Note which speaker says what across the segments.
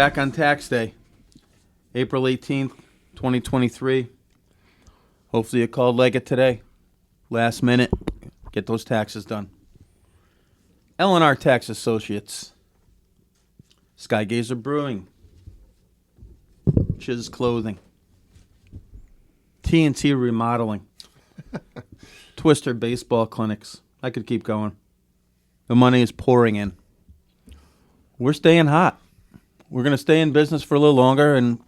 Speaker 1: back on tax day, April 18th, 2023. Hopefully you called Leggett today. Last minute, get those taxes done. L&R Tax Associates, Skygazer Brewing, Chiz Clothing, T&T Remodeling, Twister Baseball Clinics. I could keep going. The money is pouring in. We're staying hot. We're going to stay in business for a little longer, and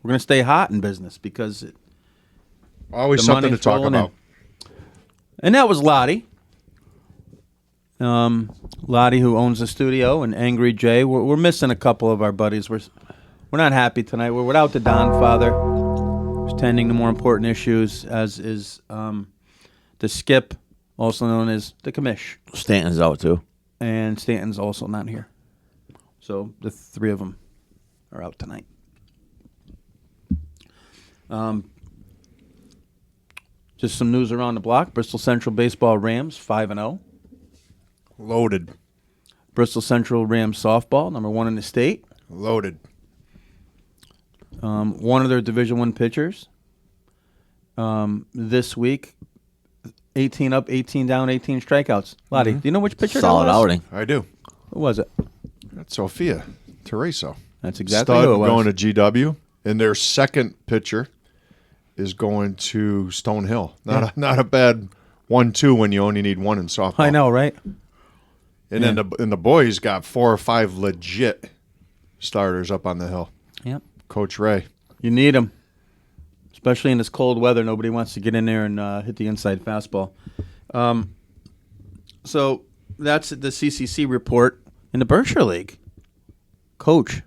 Speaker 1: we're going to stay hot in business because
Speaker 2: always something to talk about.
Speaker 1: And that was Loddy. Loddy, who owns the studio, and Angry Jay. We're missing a couple of our buddies. We're not happy tonight. We're without the Don Father, who's tending to more important issues, as is the Skip, also known as the Commish.
Speaker 3: Stanton's out too.
Speaker 1: And Stanton's also not here. So the three of them are out tonight. Just some news around the block. Bristol Central Baseball Rams, 5-0.
Speaker 2: Loaded.
Speaker 1: Bristol Central Rams softball, number 1 in the state.
Speaker 2: Loaded.
Speaker 1: One of their Division I pitchers this week, 18 up, 18 down, 18 strikeouts. Loddy, do you know which pitcher
Speaker 3: Solid
Speaker 1: that was?
Speaker 3: outing.
Speaker 2: I do.
Speaker 1: Who was it?
Speaker 2: That's Sophia Tereso.
Speaker 1: That's exactly
Speaker 2: Stud
Speaker 1: who it was.
Speaker 2: going to GW, and their second pitcher is going to Stonehill. Not a bad 1-2 when you only need one in softball.
Speaker 1: I know, right?
Speaker 2: And then the boys got 4 or 5 legit starters up on the hill.
Speaker 1: Yep.
Speaker 2: Coach Ray.
Speaker 1: You need them, especially in this cold weather. Nobody wants to get in there and hit the inside fastball. So that's the CCC report. In the Berkshire League, Coach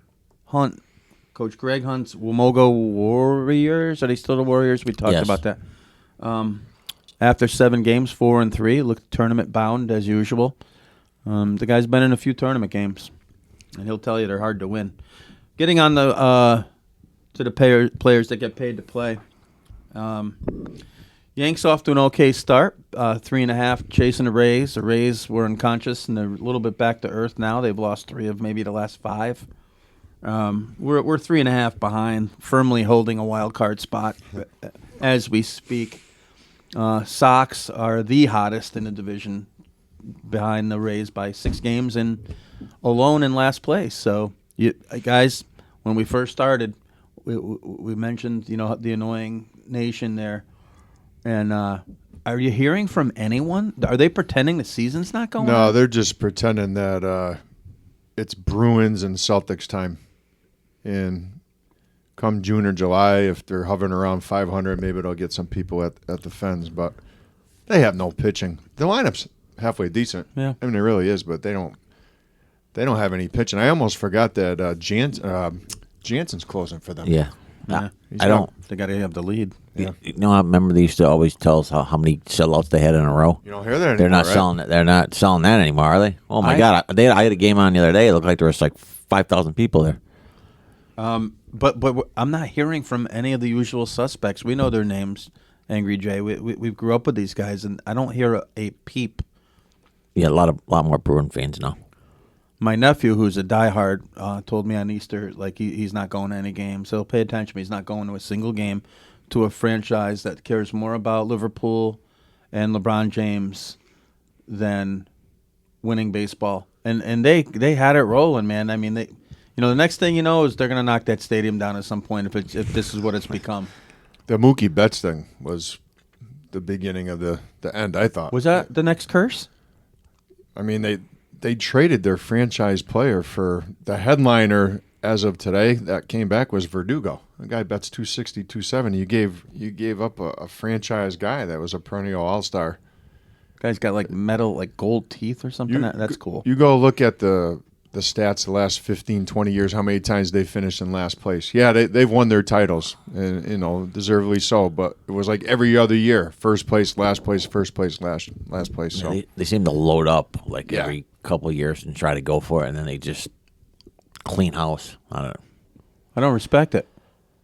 Speaker 1: Greg Hunt's Wamogo Warriors. Are they still the Warriors? We talked about that. After 7 games, 4-3, looked tournament bound as usual. The guy's been in a few tournament games, and he'll tell you they're hard to win. Getting on the to the players that get paid to play. Yanks off to an okay start, 3.5 chasing the Rays. The Rays were unconscious and they're a little bit back to earth now. They've lost 3 of maybe the last 5. We're 3.5 behind, firmly holding a wild card spot as we speak. Sox are the hottest in the division, behind the Rays by 6 games and alone in last place. So, guys, when we first started, we mentioned the annoying nation there. And are you hearing from anyone? Are they pretending the season's not going on?
Speaker 2: No, they're just pretending that it's Bruins and Celtics time. And come June or July, if they're hovering around 500, maybe they'll get some people at the Fens. But they have no pitching. The lineup's halfway decent.
Speaker 1: Yeah.
Speaker 2: I mean, it really is, but they don't have any pitching. I almost forgot that Jansen's closing for them.
Speaker 3: Yeah.
Speaker 1: They got to have the lead.
Speaker 3: Yeah. I remember they used to always tell us how many sellouts they had in a row.
Speaker 2: You don't hear that anymore,
Speaker 3: They're not
Speaker 2: right?
Speaker 3: selling it. They're not selling that anymore, are they? Oh my God! I had a game on the other day. It looked like there was like 5,000 people there.
Speaker 1: But I'm not hearing from any of the usual suspects. We know their names, Angry Jay. We grew up with these guys, and I don't hear a peep.
Speaker 3: Yeah, a lot more Bruin fans now.
Speaker 1: My nephew, who's a diehard, told me on Easter, like he's not going to any games. So pay attention. He's not going to a single game to a franchise that cares more about Liverpool and LeBron James than winning baseball. And they had it rolling, man. I mean, the next thing you know is they're going to knock that stadium down at some point if this is what it's become.
Speaker 2: The Mookie Betts thing was the beginning of the end, I thought.
Speaker 1: Was that the next curse?
Speaker 2: I mean, they traded their franchise player for the headliner as of today that came back was Verdugo. The guy bets 260, 270. You gave up a franchise guy that was a perennial all-star.
Speaker 1: Guy's got like metal, like gold teeth or something. That's cool.
Speaker 2: You go look at the stats the last 15, 20 years, how many times they finished in last place. Yeah, they've won their titles, and deservedly so, but it was like every other year, first place, last place, first place, last place. So
Speaker 3: they seem to load up every couple of years and try to go for it, and then they just clean house. I
Speaker 1: don't respect it.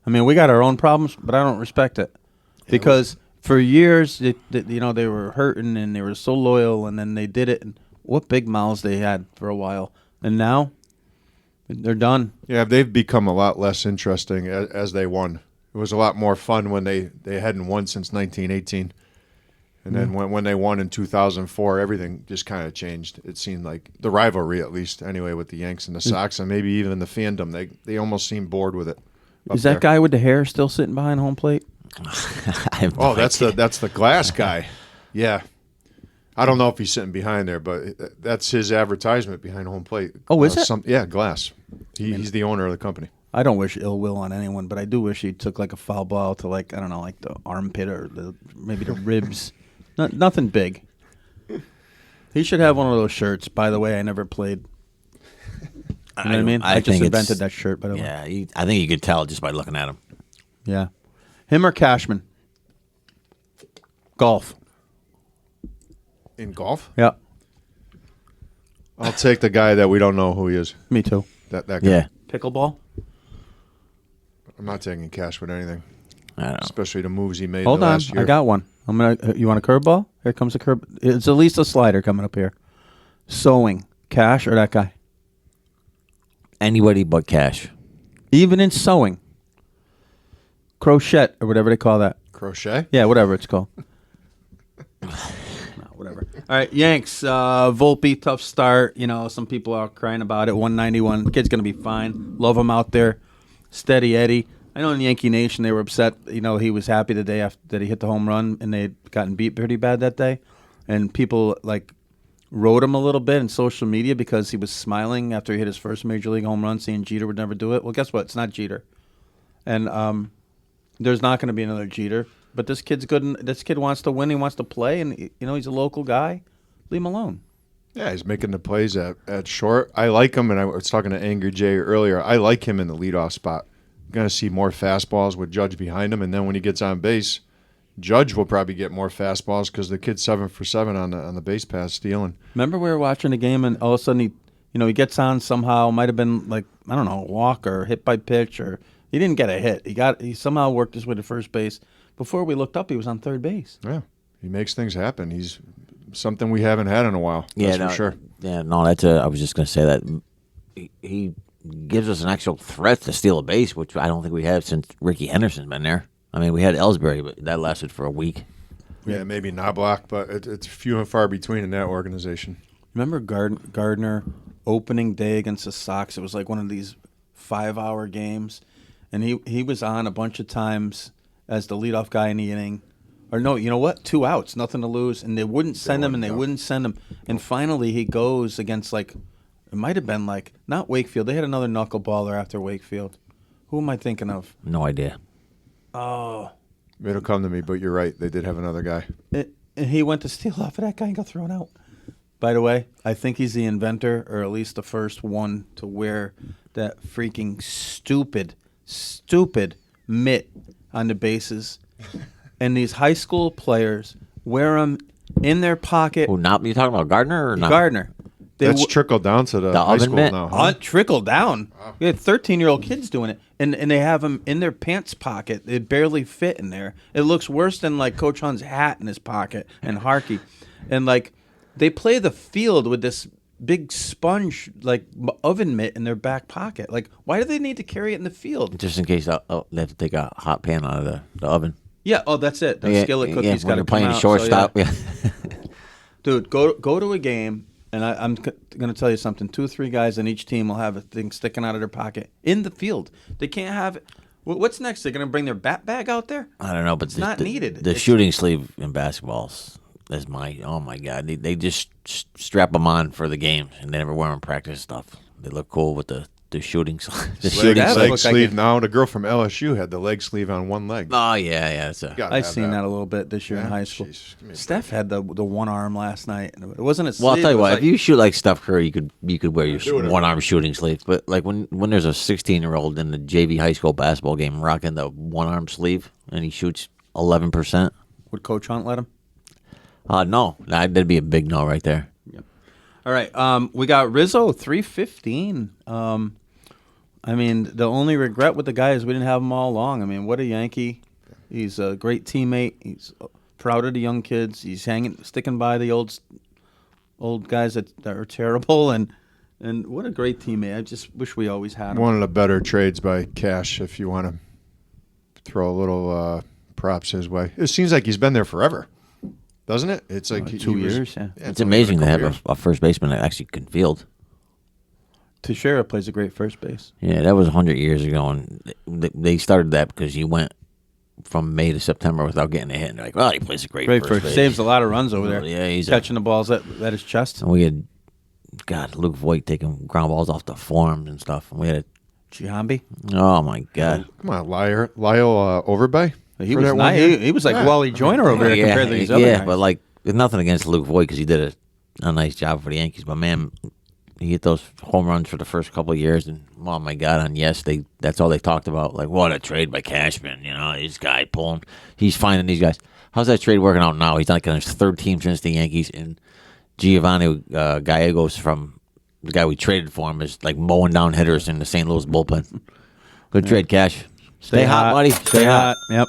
Speaker 1: I mean, we got our own problems, but I don't respect it because for years, they were hurting and they were so loyal, and then they did it. And what big mouths they had for a while, and now They're done.
Speaker 2: Yeah, they've become a lot less interesting as they won. It was a lot more fun when they hadn't won since 1918. And then when they won in 2004, everything just kind of changed. It seemed like the rivalry, at least, anyway, with the Yanks and the Sox, and maybe even the fandom. They almost seemed bored with it.
Speaker 1: Is that guy with the hair still sitting behind home plate?
Speaker 2: That's the glass guy. Yeah. I don't know if he's sitting behind there, but that's his advertisement behind home plate.
Speaker 1: Oh, is it?
Speaker 2: Yeah, Glass. He's the owner of the company.
Speaker 1: I don't wish ill will on anyone, but I do wish he took like a foul ball to like, I don't know, like the armpit or maybe the ribs. Nothing big. He should have one of those shirts. By the way, I never played. You know what I mean? I just invented that shirt, by the way.
Speaker 3: Yeah, I think you could tell just by looking at him.
Speaker 1: Yeah. Him or Cashman? Golf.
Speaker 2: In golf?
Speaker 1: Yeah.
Speaker 2: I'll take the guy that we don't know who he is.
Speaker 1: Me too.
Speaker 2: That guy.
Speaker 3: Yeah.
Speaker 1: Pickleball?
Speaker 2: I'm not taking cash with anything,
Speaker 3: I don't know.
Speaker 2: especially the moves he made
Speaker 1: Hold
Speaker 2: the
Speaker 1: on.
Speaker 2: last year.
Speaker 1: I got one. You want a curveball? Here comes a curve. It's at least a slider coming up here. Sewing. Cash or that guy?
Speaker 3: Anybody but Cash.
Speaker 1: Even in sewing. Crochet or whatever they call that.
Speaker 2: Crochet?
Speaker 1: Yeah, whatever it's called. No, whatever. All right, Yanks. Volpe, tough start. You know, some people are crying about it. 191. The kid's going to be fine. Love him out there. Steady Eddie. I know in Yankee Nation they were upset. You know, he was happy the day after that he hit the home run, and they had gotten beat pretty bad that day. And people, like, wrote him a little bit in social media because he was smiling after he hit his first Major League home run, saying Jeter would never do it. Well, guess what? It's not Jeter. And there's not going to be another Jeter. But this kid's good. And this kid wants to win. He wants to play. And, you know, he's a local guy. Leave him alone.
Speaker 2: Yeah, he's making the plays at short. I like him, and I was talking to Angry Jay earlier. I like him in the leadoff spot. Going to see more fastballs with Judge behind him, and then when he gets on base, Judge will probably get more fastballs because the kid's 7 for 7 on the base pass stealing.
Speaker 1: Remember we were watching the game, and all of a sudden he gets on somehow. Might have been like, I don't know, a walk or hit by pitch, or he didn't get a hit. He somehow worked his way to first base. Before we looked up, he was on third base.
Speaker 2: Yeah, he makes things happen. He's something we haven't had in a while. That's for sure.
Speaker 3: Yeah, no, I was just going to say that he gives us an actual threat to steal a base, which I don't think we have since Ricky Henderson's been there. I mean, we had Ellsbury, but that lasted for a week.
Speaker 2: Yeah, maybe Knobloch, but it's few and far between in that organization.
Speaker 1: Remember Gardner opening day against the Sox? It was like one of these 5-hour games, and he was on a bunch of times as the leadoff guy in the inning. Or no, you know what? 2 outs, nothing to lose, and they wouldn't send him, and they wouldn't send him. And finally, he goes against like. It might have been like, not Wakefield. They had another knuckleballer after Wakefield. Who am I thinking of?
Speaker 3: No idea.
Speaker 1: Oh.
Speaker 2: It'll come to me, but you're right. They did have another guy.
Speaker 1: And he went to steal off of that guy and got thrown out. By the way, I think he's the inventor, or at least the first one to wear that freaking stupid mitt on the bases. And these high school players wear them in their pocket.
Speaker 3: Oh, not you talking about Gardner or not?
Speaker 1: Gardner.
Speaker 2: That's trickled down to the high
Speaker 3: oven
Speaker 2: school
Speaker 3: mitt?
Speaker 2: now. Huh?
Speaker 1: Trickle down. We had 13-year-old kids doing it, and they have them in their pants pocket. They barely fit in there. It looks worse than like Coach Hunt's hat in his pocket and Harkey, and like they play the field with this big sponge like oven mitt in their back pocket. Like, why do they need to carry it in the field?
Speaker 3: Just in case they have to take a hot pan out of the oven.
Speaker 1: Yeah. Oh, that's it. The skillet cookies got to come
Speaker 3: playing
Speaker 1: out.
Speaker 3: shortstop.
Speaker 1: So, yeah. Dude, go to a game. And I'm going to tell you something. 2 or 3 guys on each team will have a thing sticking out of their pocket in the field. They can't have it. What's next? They're going to bring their bat bag out there?
Speaker 3: I don't know, but
Speaker 1: it's not needed.
Speaker 3: The shooting sleeve in basketballs is oh my God. They just strap them on for the game, and they never wear them in practice stuff. They look cool with the shooting sleeve.
Speaker 2: Leg sleeve. Now the girl from LSU had the leg sleeve on one leg.
Speaker 3: Oh yeah.
Speaker 1: I've seen that a little bit this year in high school. Steph had the one arm last night. It wasn't a sleeve.
Speaker 3: Well, I'll tell you what. If you shoot like Steph Curry, you could wear your one arm shooting sleeve. But like when there's a 16-year-old in the JV high school basketball game rocking the one arm sleeve and he shoots 11%,
Speaker 1: would Coach Hunt let him?
Speaker 3: No, that'd be a big no right there.
Speaker 1: Yep. All right, we got Rizzo 315. I mean, the only regret with the guy is we didn't have him all along. I mean, what a Yankee. He's a great teammate. He's proud of the young kids. He's sticking by the old guys that are terrible. And And what a great teammate. I just wish we always had him.
Speaker 2: One of the better trades by Cash, if you want to throw a little props his way. It seems like he's been there forever, doesn't it? It's like
Speaker 1: 2 years, yeah.
Speaker 3: It's amazing to have a first baseman that actually can field.
Speaker 1: Teixeira plays a great first base.
Speaker 3: Yeah, that was 100 years ago, and they started that because he went from May to September without getting a hit. And they're like, well, he plays a great first base.
Speaker 1: Saves a lot of runs over there.
Speaker 3: Yeah, he's
Speaker 1: catching the balls at his chest.
Speaker 3: And we had, God, Luke Voigt taking ground balls off the forearms and stuff. And we had a
Speaker 1: Giambi.
Speaker 3: Oh, my God.
Speaker 2: Come on, Lyle Overbay.
Speaker 1: He was nice. He was like Wally Joyner over there compared to these other guys.
Speaker 3: Yeah, but like, there's nothing against Luke Voigt because he did a nice job for the Yankees. But, man, he hit those home runs for the first couple of years. And, oh, my God, on that's all they talked about. Like, what a trade by Cashman. You know, this guy pulling. He's finding these guys. How's that trade working out now? He's like on his third team since the Yankees. And Giovanni Gallegos from the guy we traded for him is like mowing down hitters in the St. Louis bullpen. Good trade, Cash. Stay hot, buddy. Stay hot.
Speaker 1: Yep.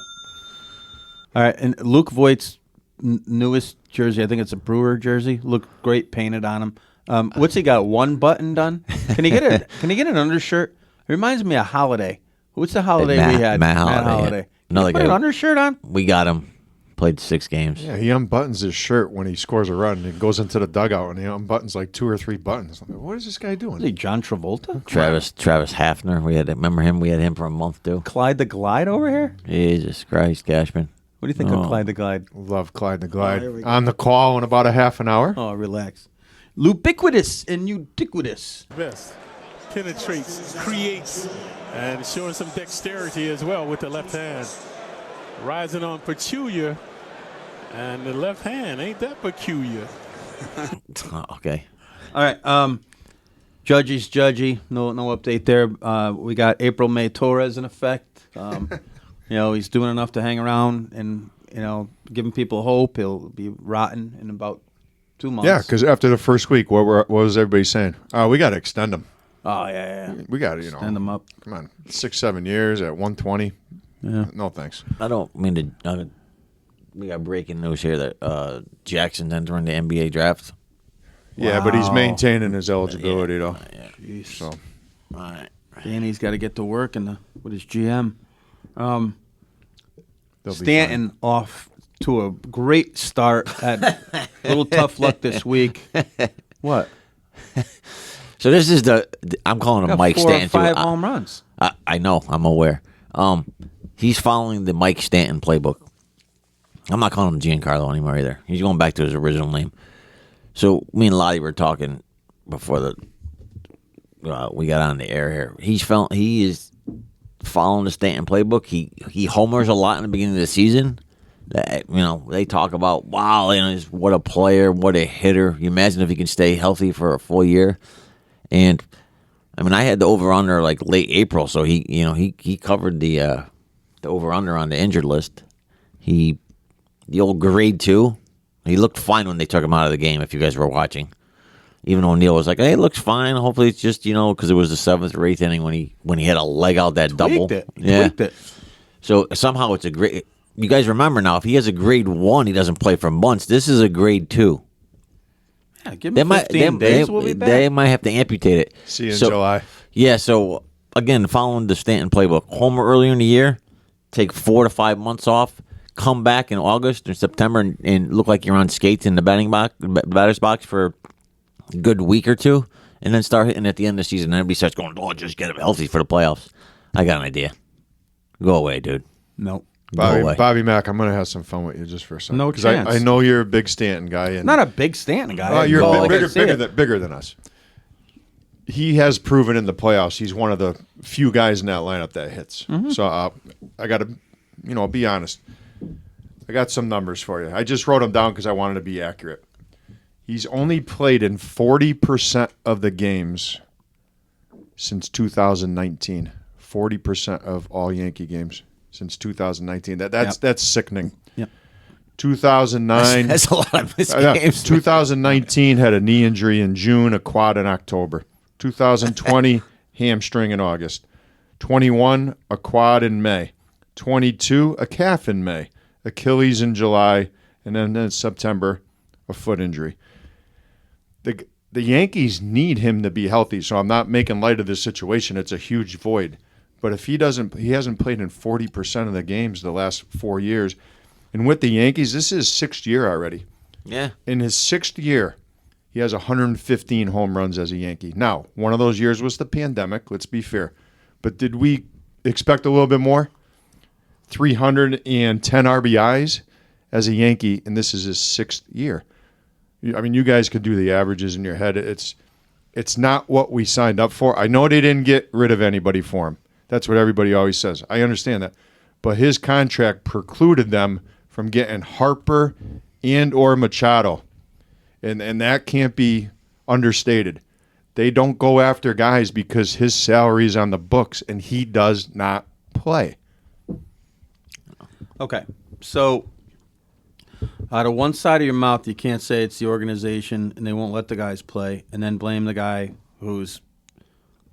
Speaker 1: All right, and Luke Voigt's newest jersey, I think it's a Brewer jersey, looked great painted on him. What's he got? One button done? Can he get it? Can he get an undershirt? It reminds me of Holiday. What's the Holiday we had?
Speaker 3: Matt Holiday. Yeah.
Speaker 1: Another guy. Put an undershirt on?
Speaker 3: We got him. Played 6 games.
Speaker 2: Yeah, he unbuttons his shirt when he scores a run and goes into the dugout and he unbuttons like 2 or 3 buttons. I'm like, what is this guy doing?
Speaker 1: Is he John Travolta?
Speaker 3: Travis Hafner. Remember him? We had him for a month too.
Speaker 1: Clyde the Glide over here?
Speaker 3: Jesus Christ, Cashman.
Speaker 1: What do you think of Clyde the Glide?
Speaker 2: Love Clyde the Glide. On the call in about a half an hour.
Speaker 1: Oh, relax. Lubiquitous and ubiquitous.
Speaker 4: Best. Penetrates, creates, and showing some dexterity as well with the left hand. Rising on Peculiar, and the left hand ain't that peculiar.
Speaker 3: Okay.
Speaker 1: All right. Judgy's Judgy. No update there. We got April May Torres in effect. He's doing enough to hang around and giving people hope. He'll be rotten in about 2 months.
Speaker 2: Yeah, because after the first week, what was everybody saying? We got to extend him.
Speaker 1: Oh yeah.
Speaker 2: We got to
Speaker 1: extend him up.
Speaker 2: Come on, 6-7 years at 120.
Speaker 1: Yeah.
Speaker 2: No thanks.
Speaker 3: I don't mean to. We got breaking news here that Jackson's entering the NBA draft.
Speaker 2: Yeah, but he's maintaining his eligibility though.
Speaker 1: Yeah.
Speaker 2: So,
Speaker 3: all right.
Speaker 1: Danny's got to get to work with his GM.
Speaker 2: they'll
Speaker 1: Stanton
Speaker 2: be fine.
Speaker 1: off to a great start. Had a little tough luck this week. What?
Speaker 3: So this is I'm calling him Mike Stanton.
Speaker 1: 4 or 5 home runs.
Speaker 3: I know. I'm aware. He's following the Mike Stanton playbook. I'm not calling him Giancarlo anymore either. He's going back to his original name. So me and Loddy were talking before we got on the air here. He is following the Stanton playbook. He homers a lot in the beginning of the season. That they talk about, wow, what a player, what a hitter. You imagine if he can stay healthy for a full year. And I mean, I had the over/under like late April, so he covered the over/under on the injured list. The old grade 2. He looked fine when they took him out of the game. If you guys were watching, even O'Neill was like, "Hey, it looks fine. Hopefully, it's just because it was the 7th or 8th inning when he had a leg out that double."
Speaker 1: Tweaked it.
Speaker 3: So somehow it's a grade. You guys remember now? If he has a grade 1, he doesn't play for months. This is a grade 2.
Speaker 1: Yeah, give him 15 days. We'll be back.
Speaker 3: They might have to amputate it.
Speaker 2: See you in July.
Speaker 3: Yeah, so, again, following the Stanton playbook. Homer earlier in the year, take 4 to 5 months off, come back in August or September and look like you're on skates in the batter's box for a good week or 2, and then start hitting at the end of the season. And everybody starts going, just get him healthy for the playoffs. I got an idea. Go away, dude.
Speaker 1: Nope.
Speaker 2: Bobby Mack, I'm going to have some fun with you just for a second.
Speaker 1: No chance.
Speaker 2: I know you're a big Stanton guy. And
Speaker 1: not a big Stanton guy.
Speaker 2: You're bigger than us. He has proven in the playoffs he's one of the few guys in that lineup that hits. Mm-hmm. So I got to, be honest. I got some numbers for you. I just wrote them down because I wanted to be accurate. He's only played in 40% of the games since 2019. 40% of all Yankee games since 2019. That's sickening.
Speaker 1: Yep.
Speaker 2: 2009.
Speaker 3: That's a lot of missed games.
Speaker 2: 2019 had a knee injury in June, a quad in October. 2020, hamstring in August. 21, a quad in May. 22, a calf in May. Achilles in July. And then in September, a foot injury. the Yankees need him to be healthy. So I'm not making light of this situation. It's a huge void. But if he hasn't played in 40% of the games the last 4 years. And with the Yankees, this is his 6th year already.
Speaker 3: Yeah.
Speaker 2: In his 6th year, he has 115 home runs as a Yankee. Now, one of those years was the pandemic, let's be fair. But did we expect a little bit more? 310 RBIs as a Yankee, and this is his 6th year. I mean, you guys could do the averages in your head. It's not what we signed up for. I know they didn't get rid of anybody for him. That's what everybody always says. I understand that. But his contract precluded them from getting Harper and or Machado. And that can't be understated. They don't go after guys because his salary is on the books and he does not play.
Speaker 1: Okay, so out of one side of your mouth, you can't say it's the organization and they won't let the guys play, and then blame the guy who's,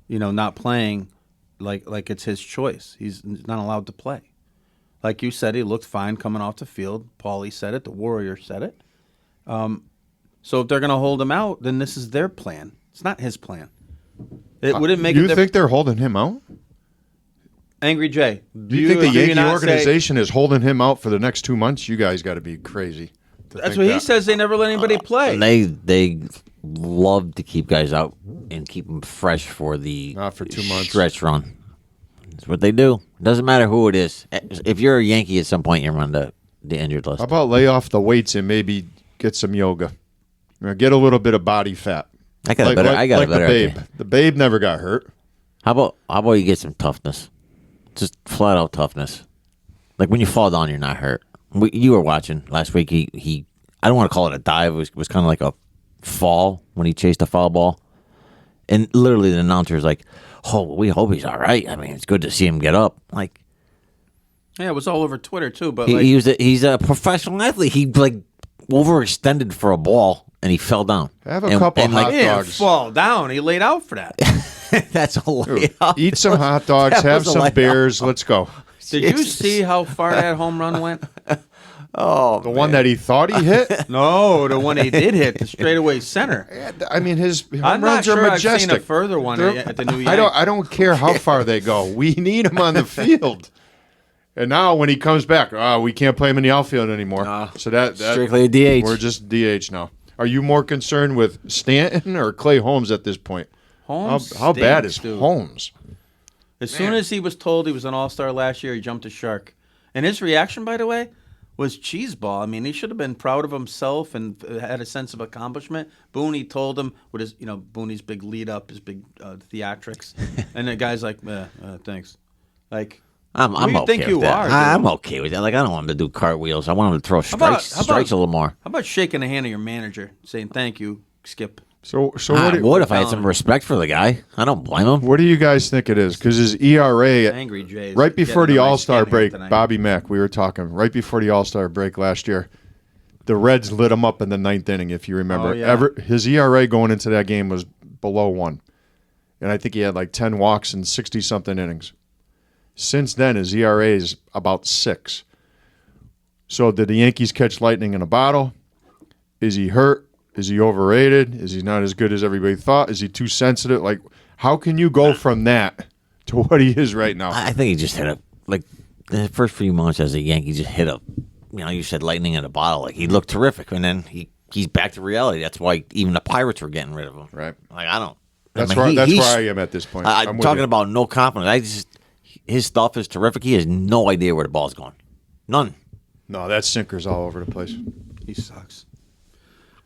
Speaker 1: not playing like it's his choice. He's not allowed to play. Like you said, he looked fine coming off the field. Paulie said it. The Warriors said it. So if they're going to hold him out, then this is their plan. It's not his plan. It wouldn't make.
Speaker 2: You think they're holding him out?
Speaker 1: Angry Jay,
Speaker 2: Do you think the Yankee organization is holding him out for the next 2 months? You guys got to be crazy.
Speaker 1: That's what he says. They never let anybody play.
Speaker 3: And they love to keep guys out and keep them fresh for the
Speaker 2: Not for 2 months.
Speaker 3: stretch run. That's what they do. Doesn't matter who it is. If you're a Yankee, at some point you're on the injured list.
Speaker 2: How about lay off the weights and maybe get some yoga? Get a little bit of body fat.
Speaker 3: I got a better
Speaker 2: the Babe.
Speaker 3: idea.
Speaker 2: The Babe never got hurt.
Speaker 3: How about you get some toughness? Just flat out toughness. Like when you fall down, you're not hurt. You were watching last week. He I don't want to call it a dive. It was kind of like a fall when he chased a foul ball. And literally the announcer was like, "Oh, we hope he's all right. I mean, it's good to see him get up." Like,
Speaker 1: yeah, it was all over Twitter too. But
Speaker 3: he's a professional athlete. He overextended for a ball and he fell down.
Speaker 2: Have a couple hot
Speaker 1: he didn't
Speaker 2: dogs.
Speaker 1: fall down. He laid out for that.
Speaker 3: That's a layup.
Speaker 2: Eat some hot dogs.
Speaker 3: That
Speaker 2: Have
Speaker 3: was a
Speaker 2: some
Speaker 3: layup.
Speaker 2: beers. Let's go.
Speaker 1: Did you see how far that home run went?
Speaker 3: Oh,
Speaker 2: The one that he thought he hit?
Speaker 1: No, the one he did hit, the straightaway center.
Speaker 2: I mean, his home
Speaker 1: I'm not
Speaker 2: runs
Speaker 1: sure
Speaker 2: are
Speaker 1: I've seen
Speaker 2: majestic.
Speaker 1: a further one at the New Yankees.
Speaker 2: I don't care how far they go. We need him on the field. And now when he comes back, we can't play him in the outfield anymore. So that
Speaker 3: strictly a DH.
Speaker 2: We're just DH now. Are you more concerned with Stanton or Clay Holmes at this point?
Speaker 1: Holmes
Speaker 2: How bad is
Speaker 1: stinks, dude.
Speaker 2: Holmes?
Speaker 1: As soon as he was told he was an all-star last year, he jumped a shark. And his reaction, by the way, was cheeseball. I mean, he should have been proud of himself and had a sense of accomplishment. Booney told him with his, Booney's big lead-up, his big theatrics. And the guy's like, thanks. Like,
Speaker 3: I'm
Speaker 1: who do you
Speaker 3: okay
Speaker 1: think
Speaker 3: with
Speaker 1: you
Speaker 3: that.
Speaker 1: are, dude?
Speaker 3: I'm okay with that. Like, I don't want him to do cartwheels. I want him to throw strikes
Speaker 1: how about-
Speaker 3: a little more.
Speaker 1: How about shaking the hand of your manager, saying thank you, Skip?
Speaker 2: So
Speaker 3: I
Speaker 2: what?
Speaker 3: would if I had some respect for the guy. I don't blame him.
Speaker 2: What do you guys think it is? Because his ERA
Speaker 1: Angry Jay's
Speaker 2: right before
Speaker 1: getting
Speaker 2: the
Speaker 1: on my
Speaker 2: All-Star
Speaker 1: skin
Speaker 2: break,
Speaker 1: tonight.
Speaker 2: Bobby Mack, we were talking right before the All-Star break last year. The Reds lit him up in the 9th inning, if you remember.
Speaker 1: Oh, yeah.
Speaker 2: His ERA going into that game was below 1. And I think he had like 10 walks in 60-something innings. Since then, his ERA is about 6. So did the Yankees catch lightning in a bottle? Is he hurt? Is he overrated? Is he not as good as everybody thought? Is he too sensitive? Like, how can you go from that to what he is right now?
Speaker 3: I think he just hit the first few months as a Yankee, just hit you said lightning in a bottle. Like, he looked terrific, and then he's back to reality. That's why even the Pirates were getting rid of him.
Speaker 2: Right.
Speaker 3: Like, I don't.
Speaker 2: That's
Speaker 3: I mean,
Speaker 2: where
Speaker 3: he's-
Speaker 2: I am at this point.
Speaker 3: I'm
Speaker 2: with
Speaker 3: talking
Speaker 2: you.
Speaker 3: about no confidence. His stuff is terrific. He has no idea where the ball's going. None.
Speaker 2: No, that sinker's all over the place.
Speaker 1: He sucks.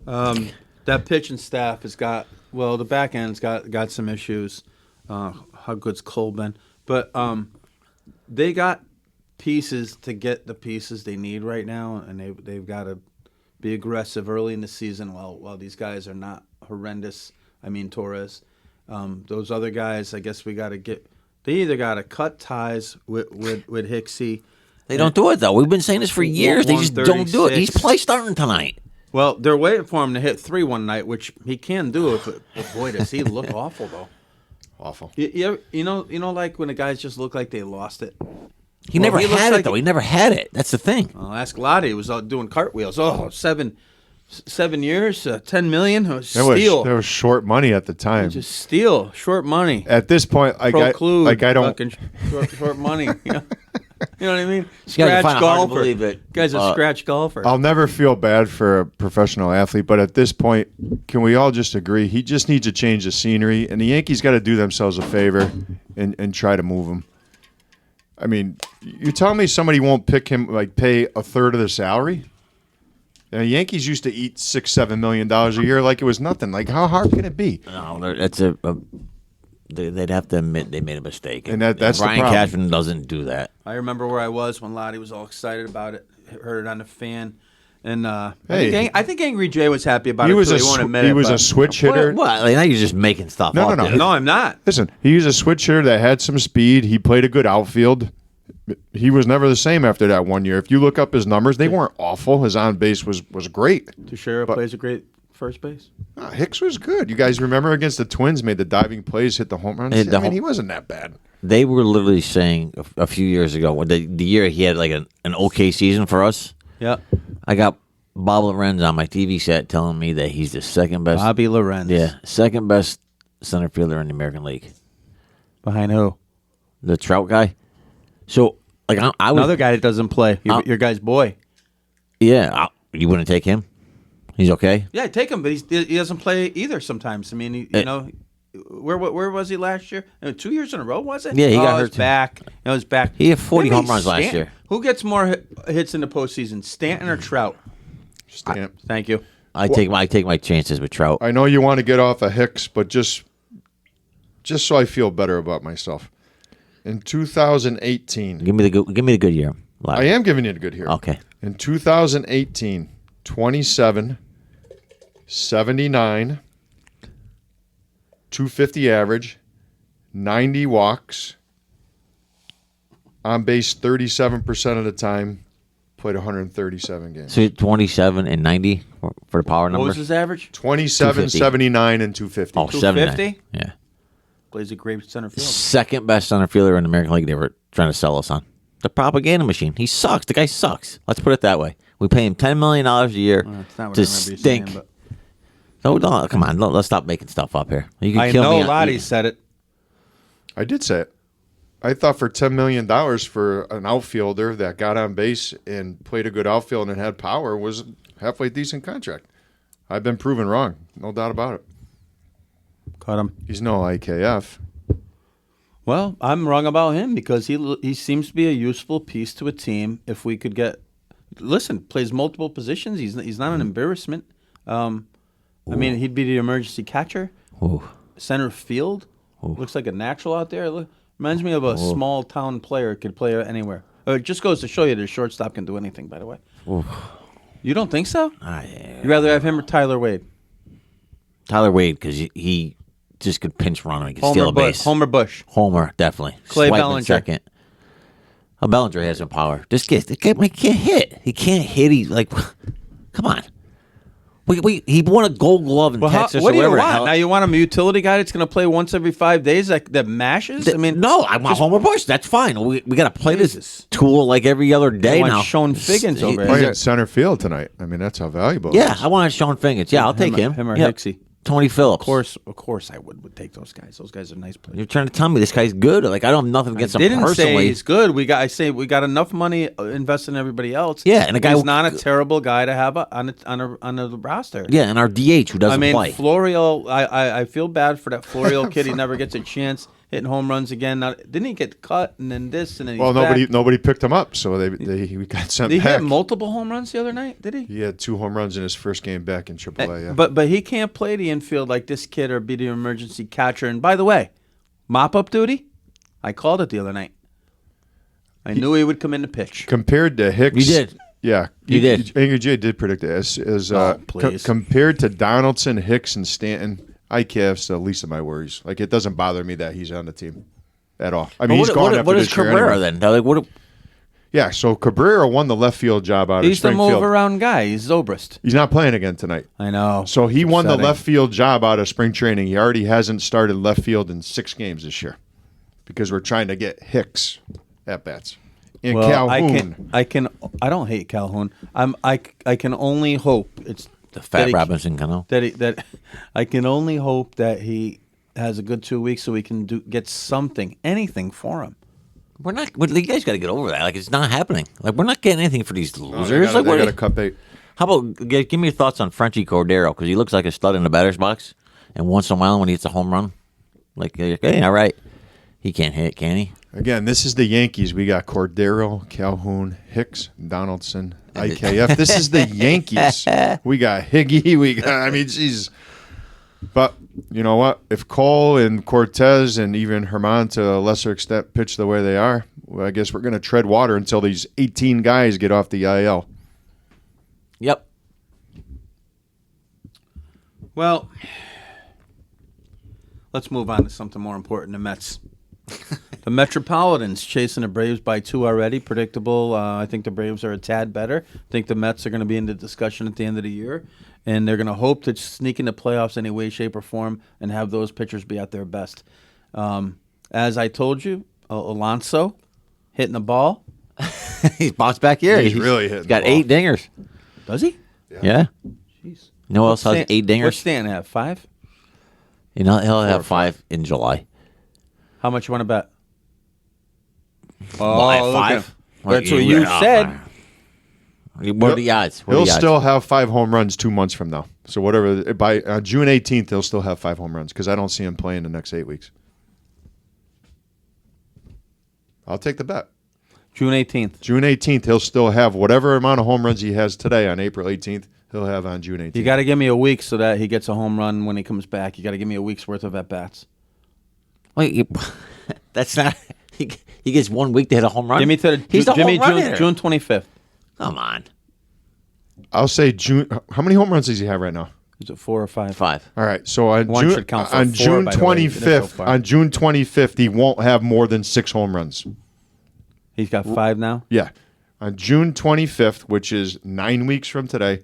Speaker 1: That pitching staff has got the back end's got some issues. How good's Cole been? But they got pieces to get the pieces they need right now, and they've got to be aggressive early in the season while these guys are not horrendous. I mean Torres. Those other guys, I guess we got to get. They either got to cut ties with Hicksy.
Speaker 3: They don't do it, though. We've been saying this for years. They just don't do it. He's
Speaker 1: 136.
Speaker 3: play starting tonight.
Speaker 1: Well, they're waiting for him to hit 3 one night, which he can do. Boy, does he look awful though.
Speaker 2: Awful.
Speaker 1: You know, like when the guys just look like they lost it.
Speaker 3: He
Speaker 1: Well,
Speaker 3: never
Speaker 1: he looks
Speaker 3: had it,
Speaker 1: like
Speaker 3: though. He never had it. That's the thing.
Speaker 1: Ask Loddy. He was out doing cartwheels. Oh, seven 7 years, $10 million.
Speaker 2: That
Speaker 1: Steal.
Speaker 2: was short money at the time.
Speaker 1: Just steal. Short money.
Speaker 2: At this point, I don't.
Speaker 1: Fucking short money. You know what I mean?
Speaker 3: guys
Speaker 1: Scratch
Speaker 3: find it hard to
Speaker 1: golfer.
Speaker 3: believe it.
Speaker 1: Guy's a scratch golfer.
Speaker 2: I'll never feel bad for a professional athlete, but at this point, can we all just agree he just needs to change the scenery, and the Yankees got to do themselves a favor and try to move him. I mean, you telling me somebody won't pick him, like pay a third of the salary? The Yankees used to eat $6-7 million a year like it was nothing. Like, how hard can it be?
Speaker 3: No, that's they'd have to admit they made a mistake.
Speaker 2: And that's the
Speaker 3: Brian
Speaker 2: problem.
Speaker 3: Cashman doesn't do that.
Speaker 1: I remember where I was when Loddy was all excited about it. Heard it on the fan. And
Speaker 2: Hey.
Speaker 1: I think Angry Jay was happy about
Speaker 2: He
Speaker 1: it.
Speaker 2: was
Speaker 1: too.
Speaker 2: a
Speaker 1: He won't
Speaker 2: sw-
Speaker 1: admit
Speaker 2: he
Speaker 1: it,
Speaker 2: was
Speaker 1: but-
Speaker 2: a switch hitter.
Speaker 3: What? Like, now you're just making stuff
Speaker 2: No,
Speaker 3: up.
Speaker 2: no, no.
Speaker 3: there.
Speaker 1: No, I'm not.
Speaker 2: Listen, he was a switch hitter that had some speed. He played a good outfield. He was never the same after that 1 year. If you look up his numbers, they weren't awful. His on base was great.
Speaker 1: Teixeira plays a great first base.
Speaker 2: Hicks was good. You guys remember against the Twins, made the diving plays, hit the home runs.
Speaker 3: Hit the
Speaker 2: He
Speaker 3: home-
Speaker 2: wasn't that bad.
Speaker 3: They were literally saying a few years ago, when the year he had like an okay season for us.
Speaker 1: Yeah.
Speaker 3: I got Bob Lorenz on my TV set telling me that he's the second best.
Speaker 1: Bobby Lorenz.
Speaker 3: Yeah, second best center fielder in the American League.
Speaker 1: Behind who?
Speaker 3: The Trout guy. So, like, I was
Speaker 1: Another guy that doesn't play. Your guy's boy.
Speaker 3: Yeah, you wouldn't take him. He's okay.
Speaker 1: Yeah, take him, but he doesn't play either sometimes. I mean, where was he last year? 2 years in a row, was it?
Speaker 3: Yeah, he got
Speaker 1: he's
Speaker 3: hurt.
Speaker 1: back. He's back.
Speaker 3: He had 40
Speaker 1: Maybe
Speaker 3: home runs last
Speaker 1: Stanton.
Speaker 3: year.
Speaker 1: Who gets more hits in the postseason, Stanton or Trout?
Speaker 2: Stamp.
Speaker 1: Thank you.
Speaker 3: I take my chances with Trout.
Speaker 2: I know you want to get off of Hicks, but just so I feel better about myself. In 2018,
Speaker 3: Give me the good year.
Speaker 2: I am giving you a good here.
Speaker 3: Okay.
Speaker 2: In 2018, 27, 79, 250 average, 90 walks, on base 37% of the time, played 137 games.
Speaker 3: So 27 and 90 for the power
Speaker 1: What
Speaker 3: number.
Speaker 1: was his average?
Speaker 2: 27,
Speaker 3: 250.
Speaker 2: 79, and 250.
Speaker 3: Oh, 79.
Speaker 1: 250?
Speaker 3: Yeah.
Speaker 1: Plays a great center field.
Speaker 3: Second best center fielder in the American League they were trying to sell us on. The propaganda machine. He sucks. The guy sucks. Let's put it that way. We pay him $10 million a year
Speaker 1: That's not what
Speaker 3: to
Speaker 1: I remember you saying,
Speaker 3: stink.
Speaker 1: but
Speaker 3: No, come on. Let's stop making stuff up here. You can
Speaker 1: I
Speaker 3: kill
Speaker 1: know
Speaker 3: me.
Speaker 1: Lottie said it.
Speaker 2: I did say it. I thought for $10 million for an outfielder that got on base and played a good outfield and had power was a halfway decent contract. I've been proven wrong. No doubt about it.
Speaker 1: Caught him.
Speaker 2: He's no IKF.
Speaker 1: Well, I'm wrong about him because he seems to be a useful piece to a team. If we could get, plays multiple positions. He's not an embarrassment. I mean, he'd be the emergency catcher,
Speaker 3: Ooh.
Speaker 1: center field. Looks like a natural out there. Reminds me of a small town player, could play anywhere. It just goes to show you that a shortstop can do anything. By the way, you don't think so? You'd rather have him or Tyler Wade?
Speaker 3: Tyler Wade, because he just could pinch run. He could steal a base.
Speaker 1: Homer Bush.
Speaker 3: Homer, definitely.
Speaker 1: Clay
Speaker 3: Swipe in
Speaker 1: Bellinger.
Speaker 3: second. Oh, Bellinger has some power. This kid can't hit. He can't hit. He's like, come on. He won a Gold Glove in Texas.
Speaker 1: What do you
Speaker 3: wherever the
Speaker 1: want?
Speaker 3: hell-
Speaker 1: Now you want him a utility guy that's going to play once every 5 days that mashes? I mean,
Speaker 3: no, I want Homer Bush. That's fine. We got to play
Speaker 1: Jesus.
Speaker 3: this tool like every other day
Speaker 1: want
Speaker 3: now.
Speaker 1: Sean Figgins over there.
Speaker 2: Playing center field tonight. I mean, that's how valuable it
Speaker 3: Yeah,
Speaker 2: is.
Speaker 3: I want Sean Figgins. Yeah, I'll take him.
Speaker 1: Him or
Speaker 3: Yeah.
Speaker 1: Hicksy.
Speaker 3: Tony Phillips.
Speaker 1: Of course, I would take those guys. Those guys are nice players.
Speaker 3: You're trying to tell me this guy's good? Like, I don't have nothing against him
Speaker 1: Didn't
Speaker 3: personally.
Speaker 1: say he's good. We got enough money invested in everybody else.
Speaker 3: Yeah, and a guy
Speaker 1: he's
Speaker 3: who-
Speaker 1: not a terrible guy to have on a roster.
Speaker 3: Yeah, and our DH who doesn't
Speaker 1: I mean,
Speaker 3: play.
Speaker 1: Florio. I feel bad for that Florio kid. He never gets a chance hitting home runs again. Now, didn't he get cut and then this and then?
Speaker 2: Well,
Speaker 1: he's back?
Speaker 2: nobody picked him up, so we got sent
Speaker 1: Did he
Speaker 2: back.
Speaker 1: hit multiple home runs the other night? Did he?
Speaker 2: He had 2 home runs in his first game back in AAA. Yeah.
Speaker 1: But he can't play the infield like this kid or be the emergency catcher. And by the way, mop up duty, I called it the other night. I knew he would come in to pitch.
Speaker 2: Compared to Hicks,
Speaker 3: You did.
Speaker 2: Yeah,
Speaker 3: You did.
Speaker 2: Angry J did predict it.
Speaker 1: Please.
Speaker 2: Compared to Donaldson, Hicks, and Stanton, IKF's the least of my worries. Like, it doesn't bother me that he's on the team at all. I mean, he's gone after
Speaker 3: what is
Speaker 2: this year
Speaker 3: Cabrera
Speaker 2: anyway.
Speaker 3: then? Like, what?
Speaker 2: Yeah, so Cabrera won the left field job out
Speaker 1: He's
Speaker 2: of
Speaker 1: the
Speaker 2: Springfield.
Speaker 1: move around guy. He's Zobrist.
Speaker 2: He's not playing again tonight.
Speaker 1: I know.
Speaker 2: So he won the
Speaker 1: Upsetting.
Speaker 2: left field job out of spring training. He already hasn't started left field in 6 games this year because we're trying to get Hicks at bats. And Calhoun.
Speaker 1: I don't hate Calhoun. I can only hope
Speaker 3: The Fat Robinson Cano.
Speaker 1: That I can only hope that he has a good 2 weeks so we can get something, anything for him.
Speaker 3: We're not. You guys got to get over that. Like, it's not happening. Like, we're not getting anything for these losers.
Speaker 2: They
Speaker 3: Like,
Speaker 2: got a cup bait.
Speaker 3: how about give me your thoughts on Frenchie Cordero, because he looks like a stud in the batter's box, and once in a while when he hits a home run, like, hey, all right, he can't hit, can he?
Speaker 2: Again, this is the Yankees. We got Cordero, Calhoun, Hicks, Donaldson, IKF. This is the Yankees. We got Higgy. Jeez. But you know what? If Cole and Cortez and even Herman to a lesser extent pitch the way they are, well, I guess we're going to tread water until these 18 guys get off the IL.
Speaker 3: Yep.
Speaker 1: Well, let's move on to something more important, the Mets. The Metropolitans chasing the Braves by 2 already. Predictable. I think the Braves are a tad better. I think the Mets are going to be in the discussion at the end of the year. And they're going to hope to sneak into playoffs any way, shape, or form and have those pitchers be at their best. As I told you, Alonso hitting the ball.
Speaker 3: He's bounced back here.
Speaker 2: He's really hitting
Speaker 3: He's got
Speaker 2: the ball.
Speaker 3: 8 dingers.
Speaker 1: Does he?
Speaker 3: Yeah.
Speaker 1: Jeez.
Speaker 3: You know who else has 8 dingers?
Speaker 1: What's Stan have? 5?
Speaker 3: You know, he'll have 5 in July.
Speaker 1: How much you want to bet?
Speaker 3: Why,
Speaker 1: look
Speaker 3: 5?
Speaker 1: at- That's what you said.
Speaker 3: What are the odds? What are
Speaker 2: He'll
Speaker 3: the odds?
Speaker 2: still have 5 home runs 2 months from now. So whatever, by June 18th, he'll still have 5 home runs because I don't see him playing the next 8 weeks. I'll take the bet.
Speaker 1: June 18th.
Speaker 2: June 18th, he'll still have whatever amount of home runs he has today on April 18th, he'll have on June 18th.
Speaker 1: You got to give me a week so that he gets a home run when he comes back. You got to give me a week's worth of at-bats.
Speaker 3: Wait, that's not. He gets 1 week to hit a home run.
Speaker 1: Give me to
Speaker 3: He's the
Speaker 1: Jimmy
Speaker 3: home run hitter.
Speaker 1: June 25th.
Speaker 3: Come on,
Speaker 2: I'll say June. How many home runs does he have right now?
Speaker 1: Is it 4 or 5?
Speaker 3: 5.
Speaker 2: All right, so on
Speaker 1: One
Speaker 2: June
Speaker 1: should count for
Speaker 2: on
Speaker 1: 4,
Speaker 2: June
Speaker 1: by the way, he did it so
Speaker 2: 25th,
Speaker 1: far.
Speaker 2: on June 25th, he won't have more than 6 home runs.
Speaker 1: He's got 5 now.
Speaker 2: Yeah, on June 25th, which is 9 weeks from today,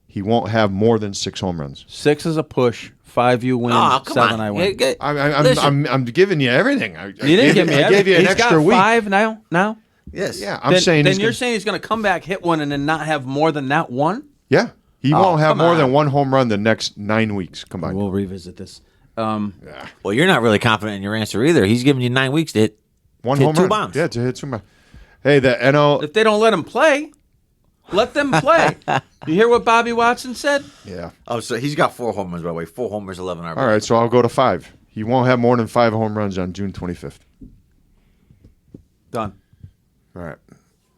Speaker 2: he won't have more than 6 home runs.
Speaker 1: 6 is a push. 5 you win.
Speaker 3: Oh, come
Speaker 1: 7
Speaker 3: on.
Speaker 1: I win.
Speaker 2: I'm giving you everything.
Speaker 1: You didn't give me.
Speaker 2: I gave you an
Speaker 1: He's
Speaker 2: extra
Speaker 1: got
Speaker 2: week.
Speaker 1: 5 now.
Speaker 3: Yes.
Speaker 2: Yeah, I'm
Speaker 1: then,
Speaker 2: saying
Speaker 1: Then
Speaker 2: he's
Speaker 1: you're
Speaker 2: gonna,
Speaker 1: saying he's going to come back, hit one, and then not have more than that one.
Speaker 2: yeah, he won't have
Speaker 1: come
Speaker 2: more
Speaker 1: on.
Speaker 2: than 1 home run the next 9 weeks combined.
Speaker 1: We'll revisit this.
Speaker 3: Well, you're not really confident in your answer either. He's giving you 9 weeks to hit
Speaker 2: 1
Speaker 3: hit
Speaker 2: home
Speaker 3: 2
Speaker 2: run.
Speaker 3: bombs.
Speaker 2: Yeah, to hit 2 bombs. Hey, the NL.
Speaker 1: If they don't let him play, let them play. You hear what Bobby Watson said?
Speaker 2: Yeah.
Speaker 3: Oh, so he's got 4 home runs, by the way. 4 homers, 11 RBIs.
Speaker 2: All right, so I'll go to 5. He won't have more than 5 home runs on June 25th.
Speaker 1: Done.
Speaker 2: All right.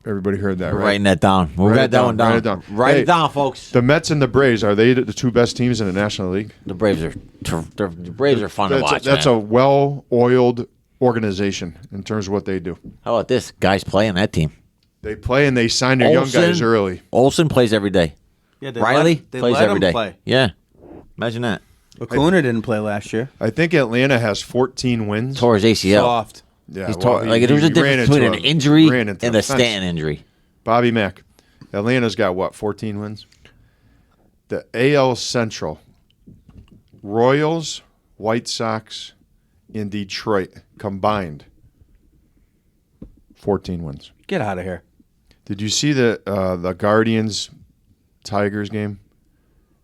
Speaker 2: Everybody heard that,
Speaker 3: We're
Speaker 2: right?
Speaker 3: writing that down. We'll
Speaker 2: Write
Speaker 3: write
Speaker 2: it
Speaker 3: that
Speaker 2: down,
Speaker 3: one down.
Speaker 2: write it down.
Speaker 3: Write
Speaker 2: Hey,
Speaker 3: it down, folks.
Speaker 2: The Mets and the Braves, are they the 2 best teams in the National League?
Speaker 3: The Braves are fun to watch.
Speaker 2: That's
Speaker 3: man.
Speaker 2: a well-oiled organization in terms of what they do.
Speaker 3: How about this? Guys play on that team.
Speaker 2: They play and they sign their young guys early.
Speaker 3: Olsen plays every day.
Speaker 1: Yeah, they
Speaker 3: Riley
Speaker 1: they
Speaker 3: plays
Speaker 1: let
Speaker 3: every
Speaker 1: him
Speaker 3: day.
Speaker 1: play.
Speaker 3: Yeah. Imagine that.
Speaker 1: Acuna didn't play last year.
Speaker 2: I think Atlanta has 14 wins.
Speaker 3: Tore his ACL.
Speaker 1: Soft.
Speaker 2: Yeah,
Speaker 3: He's
Speaker 2: well,
Speaker 3: like there was a
Speaker 2: he ran
Speaker 3: difference between
Speaker 2: into
Speaker 3: an injury
Speaker 2: ran into
Speaker 3: and a
Speaker 2: fence.
Speaker 3: Stanton injury.
Speaker 2: Bobby Mack. Atlanta's got what, 14 wins? The AL Central. Royals, White Sox, and Detroit combined 14 wins.
Speaker 1: Get out of here.
Speaker 2: Did you see the Guardians Tigers game?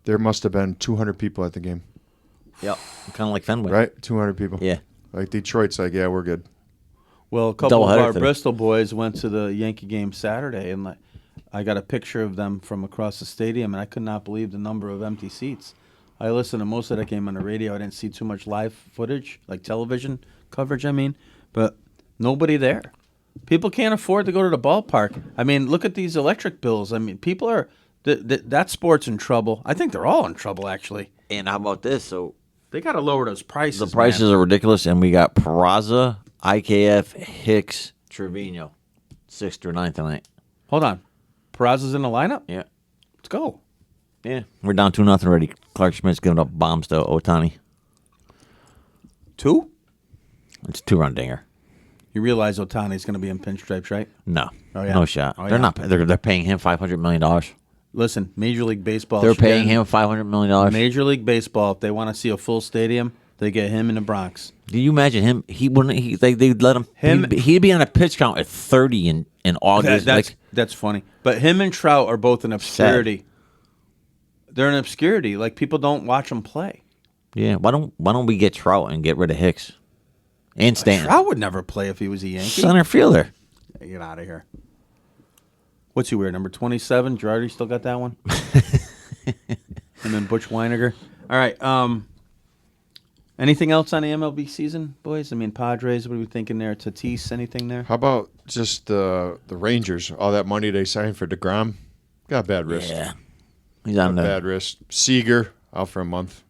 Speaker 2: There must have been 200 people at the game,
Speaker 3: Yep. Kind of like Fenway.
Speaker 2: right? 200 people.
Speaker 3: Yeah.
Speaker 2: Like Detroit's like, yeah, we're good.
Speaker 1: Well, a couple of
Speaker 3: Doubleheader
Speaker 1: our
Speaker 3: today.
Speaker 1: Bristol boys went to the Yankee game Saturday, and I got a picture of them from across the stadium, and I could not believe the number of empty seats. I listened to most of that game on the radio. I didn't see too much live footage, like television coverage, but nobody there. People can't afford to go to the ballpark. I mean, look at these electric bills. I mean, people are that sport's in trouble. I think they're all in trouble, actually.
Speaker 3: And how about this? So
Speaker 1: They got to lower those prices.
Speaker 3: the prices
Speaker 1: man.
Speaker 3: are ridiculous, and we got Peraza, IKF, Hicks, Trevino, 6th through 9th tonight.
Speaker 1: Hold on. Peraza's in the lineup?
Speaker 3: Yeah.
Speaker 1: Let's go.
Speaker 3: Yeah. We're down 2-0 already. Clark Schmidt's giving up bombs to Otani.
Speaker 1: 2?
Speaker 3: It's a 2-run dinger.
Speaker 1: You realize Otani's going to be in pinstripes, right?
Speaker 3: No.
Speaker 1: Oh, yeah.
Speaker 3: No shot.
Speaker 1: Oh,
Speaker 3: they're
Speaker 1: yeah.
Speaker 3: not. They're paying him $500 million.
Speaker 1: Listen, Major League Baseball.
Speaker 3: They're
Speaker 1: should
Speaker 3: paying
Speaker 1: get
Speaker 3: him $500 million.
Speaker 1: Major League Baseball, if they want to see a full stadium, they get him in the Bronx.
Speaker 3: Do you imagine him? He wouldn't. They'd let him. He'd be on a pitch count at 30 in August.
Speaker 1: That's funny. But him and Trout are both an obscurity. they're in obscurity. Like people don't watch them play.
Speaker 3: Yeah, why don't we get Trout and get rid of Hicks and Stanton?
Speaker 1: Trout would never play if he was a Yankee.
Speaker 3: Center fielder.
Speaker 1: Get out of here. What's he wear? Number 27. Girardi still got that one. And then Butch Weiniger. All right. Anything else on the MLB season, boys? I mean, Padres. What are we thinking there? Tatis. Anything there?
Speaker 2: How about just the Rangers? All that money they signed for DeGrom, got a bad wrist.
Speaker 3: Yeah, he's on
Speaker 2: Got a
Speaker 3: the
Speaker 2: bad wrist. Seager out for a month.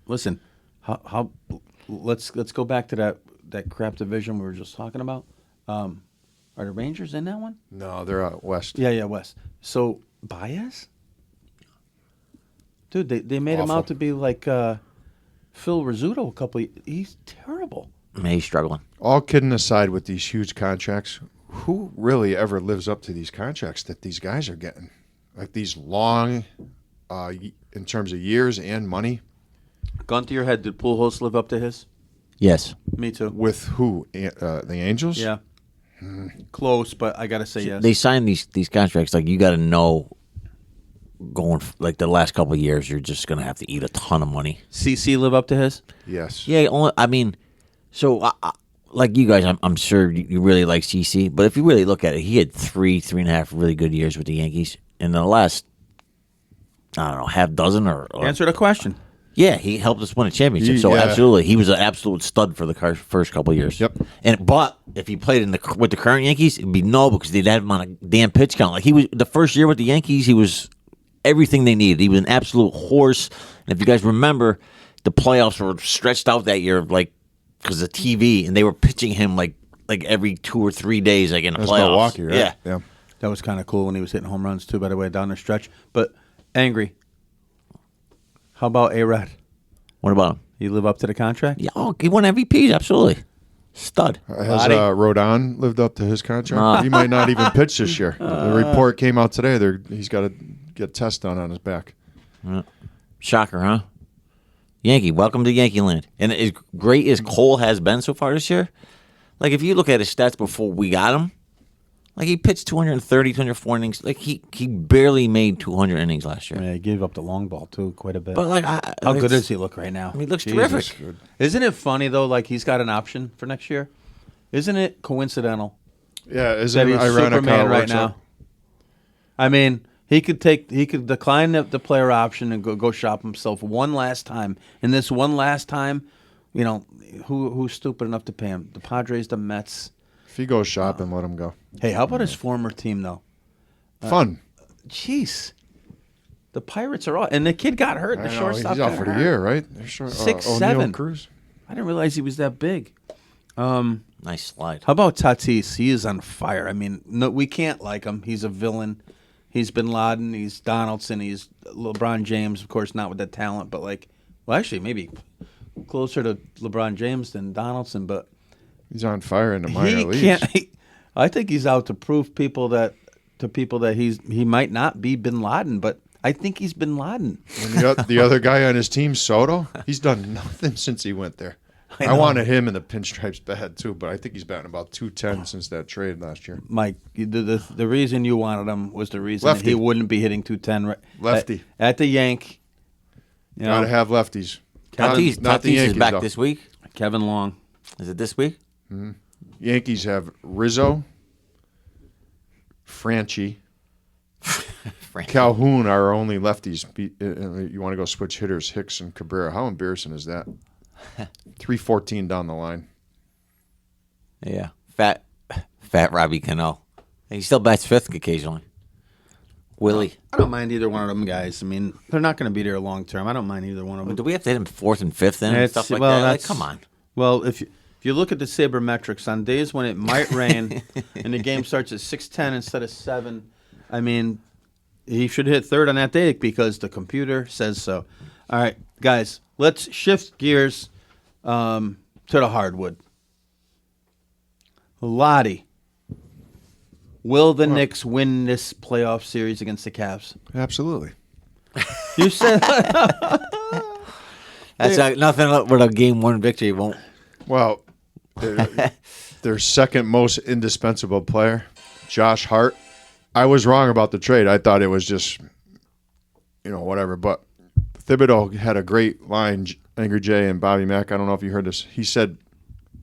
Speaker 1: Listen, how let's go back to that crap division we were just talking about. Are the Rangers in that one?
Speaker 2: No, they're out west.
Speaker 1: Yeah, West. So Baez, dude, they made him
Speaker 2: Awful.
Speaker 1: out to be like Phil Rizzuto a couple. He's terrible.
Speaker 3: Man, he's struggling.
Speaker 2: All kidding aside, with these huge contracts, who really ever lives up to these contracts that these guys are getting? Like these long, in terms of years and money.
Speaker 1: Gun to your head. Did Pujols live up to his?
Speaker 3: Yes.
Speaker 1: Me too.
Speaker 2: With who? The Angels?
Speaker 1: Yeah. Close, but I gotta say yes.
Speaker 3: They signed these contracts. Like, you got to know, like the last couple of years, you're just gonna have to eat a ton of money.
Speaker 1: CC live up to his?
Speaker 2: Yes.
Speaker 3: Yeah, I mean, so like you guys, I'm sure you really like CC, but if you really look at it, he had three and a half really good years with the Yankees, and the last, I don't know, half dozen or
Speaker 1: Answer the question.
Speaker 3: yeah, he helped us win a championship. So
Speaker 2: Yeah.
Speaker 3: absolutely, he was an absolute stud for the first couple of years.
Speaker 2: Yep.
Speaker 3: But if he played with the current Yankees, it'd be no, because they'd have him on a damn pitch count. Like, he was the first year with the Yankees, he was everything they needed. He was an absolute horse. And if you guys remember, the playoffs were stretched out that year, like because of TV, and they were pitching him like every 2 or 3 days, like in the
Speaker 2: That's
Speaker 3: playoffs.
Speaker 2: Milwaukee, right?
Speaker 3: Yeah.
Speaker 1: That was kind of cool when he was hitting home runs too. By the way, down the stretch. But angry. How about A-Rod?
Speaker 3: What about him?
Speaker 1: He live up to the contract?
Speaker 3: Yeah, oh, he won MVPs, absolutely. Stud.
Speaker 2: Has
Speaker 1: Loddy?
Speaker 2: Rodon lived up to his contract? He might not even pitch this year. The report came out today. He's got to get tests done on his back.
Speaker 3: Shocker, huh? Yankee, welcome to Yankee land. And as great as Cole has been so far this year, like if you look at his stats before we got him, like he pitched 230, 204 innings. Like he barely made 200 innings last year.
Speaker 1: Yeah, he gave up the long ball too, quite a bit.
Speaker 3: But like,
Speaker 1: how good does he look right now?
Speaker 3: He looks
Speaker 1: Jesus.
Speaker 3: terrific.
Speaker 1: Isn't it funny though? Like he's got an option for next year. Isn't it coincidental
Speaker 2: Yeah,
Speaker 1: that
Speaker 2: isn't
Speaker 1: he's
Speaker 2: it ironic how
Speaker 1: Superman
Speaker 2: it
Speaker 1: right
Speaker 2: works
Speaker 1: now?
Speaker 2: out?
Speaker 1: I mean, he could decline the player option and go shop himself one last time. And this one last time, you know, who's stupid enough to pay him? The Padres, the Mets.
Speaker 2: If he goes shopping, let him go.
Speaker 1: Hey, how about his former team though?
Speaker 2: Fun.
Speaker 1: Jeez. The Pirates are all, and the kid got hurt.
Speaker 2: I
Speaker 1: The
Speaker 2: know,
Speaker 1: shortstop
Speaker 2: he's out
Speaker 1: got
Speaker 2: for the
Speaker 1: hurt.
Speaker 2: year, right? They're short,
Speaker 1: 6'7".
Speaker 2: O'Neal Cruz.
Speaker 1: I didn't realize he was that big.
Speaker 3: Nice slide.
Speaker 1: How about Tatis? He is on fire. I mean, no, we can't like him. He's a villain. He's Bin Laden. He's Donaldson. He's LeBron James. Of course, not with the talent, but like, well, actually, maybe closer to LeBron James than Donaldson. But
Speaker 2: He's on fire in the minor
Speaker 1: he
Speaker 2: leagues.
Speaker 1: can't. I think he's out to prove people that he might not be Bin Laden, but I think he's Bin Laden.
Speaker 2: And the other guy on his team, Soto, he's done nothing since he went there. I
Speaker 1: know.
Speaker 2: wanted him in the pinstripes bad too, but I think he's batting about 210 since that trade last year.
Speaker 1: Mike, the reason you wanted him was the reason that
Speaker 2: Lefty.
Speaker 1: he wouldn't be hitting 210 right,
Speaker 2: Lefty.
Speaker 1: at the Yank. You
Speaker 2: Got to
Speaker 1: know,
Speaker 2: have lefties.
Speaker 3: Tatis is
Speaker 2: Yankees,
Speaker 3: back
Speaker 2: though.
Speaker 3: this week.
Speaker 1: Kevin Long.
Speaker 3: Is it this week?
Speaker 2: Yankees have Rizzo, Franchi, Calhoun are our only lefties. You want to go switch hitters, Hicks and Cabrera. How embarrassing is that? 314 down the line.
Speaker 3: Yeah. Fat Robbie Cano. He still bats fifth occasionally. Willie.
Speaker 1: I don't mind either one of them guys. I mean, they're not going to be there long term. I don't mind either one of them.
Speaker 3: Do we have to hit him fourth and fifth then and
Speaker 1: It's-
Speaker 3: stuff like
Speaker 1: well,
Speaker 3: that? Like,
Speaker 1: that's-
Speaker 3: come on.
Speaker 1: Well, if you look at the sabermetrics, on days when it might rain and the game starts at 6:10 instead of 7, I mean, he should hit third on that day because the computer says so. All right, guys, let's shift gears to the hardwood. Loddy, will the Knicks win this playoff series against the Cavs?
Speaker 2: Absolutely.
Speaker 1: You said
Speaker 3: That's nothing but a game one victory won't.
Speaker 2: Well, their second most indispensable player, Josh Hart. I was wrong about the trade. I thought it was just whatever. But Thibodeau had a great line, Angry Jay and Bobby Mack. I don't know if you heard this. He said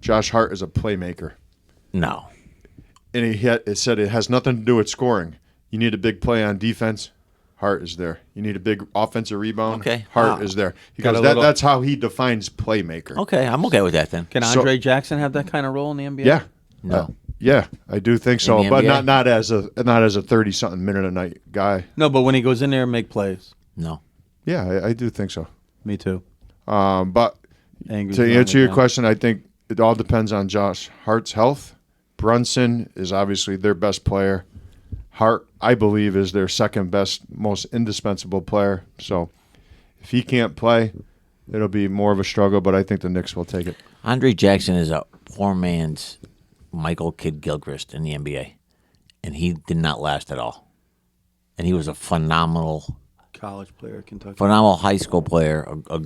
Speaker 2: Josh Hart is a playmaker.
Speaker 3: No.
Speaker 2: And it said it has nothing to do with scoring. You need a big play on defense, Hart is there. You need a big offensive rebound,
Speaker 3: Okay.
Speaker 2: Hart is there. Because that's how he defines playmaker.
Speaker 3: Okay, I'm okay with that then.
Speaker 1: Can Andre Jackson have that kind of role in the NBA?
Speaker 2: Yeah.
Speaker 3: No.
Speaker 2: Yeah, I do think so,
Speaker 3: In the
Speaker 2: but
Speaker 3: NBA?
Speaker 2: not as a 30-something minute a night guy.
Speaker 1: No, but when he goes in there and make plays.
Speaker 3: No.
Speaker 2: Yeah, I do think so.
Speaker 1: Me too.
Speaker 2: But
Speaker 1: Angry
Speaker 2: to
Speaker 1: Joe
Speaker 2: answer your
Speaker 1: again.
Speaker 2: question, I think it all depends on Josh Hart's health. Brunson is obviously their best player. Hart, I believe, is their second best, most indispensable player. So if he can't play, it'll be more of a struggle, but I think the Knicks will take it.
Speaker 3: Andre Jackson is a poor man's Michael Kidd-Gilchrist in the NBA, and he did not last at all. And he was a phenomenal
Speaker 1: College player at Kentucky.
Speaker 3: high school player, a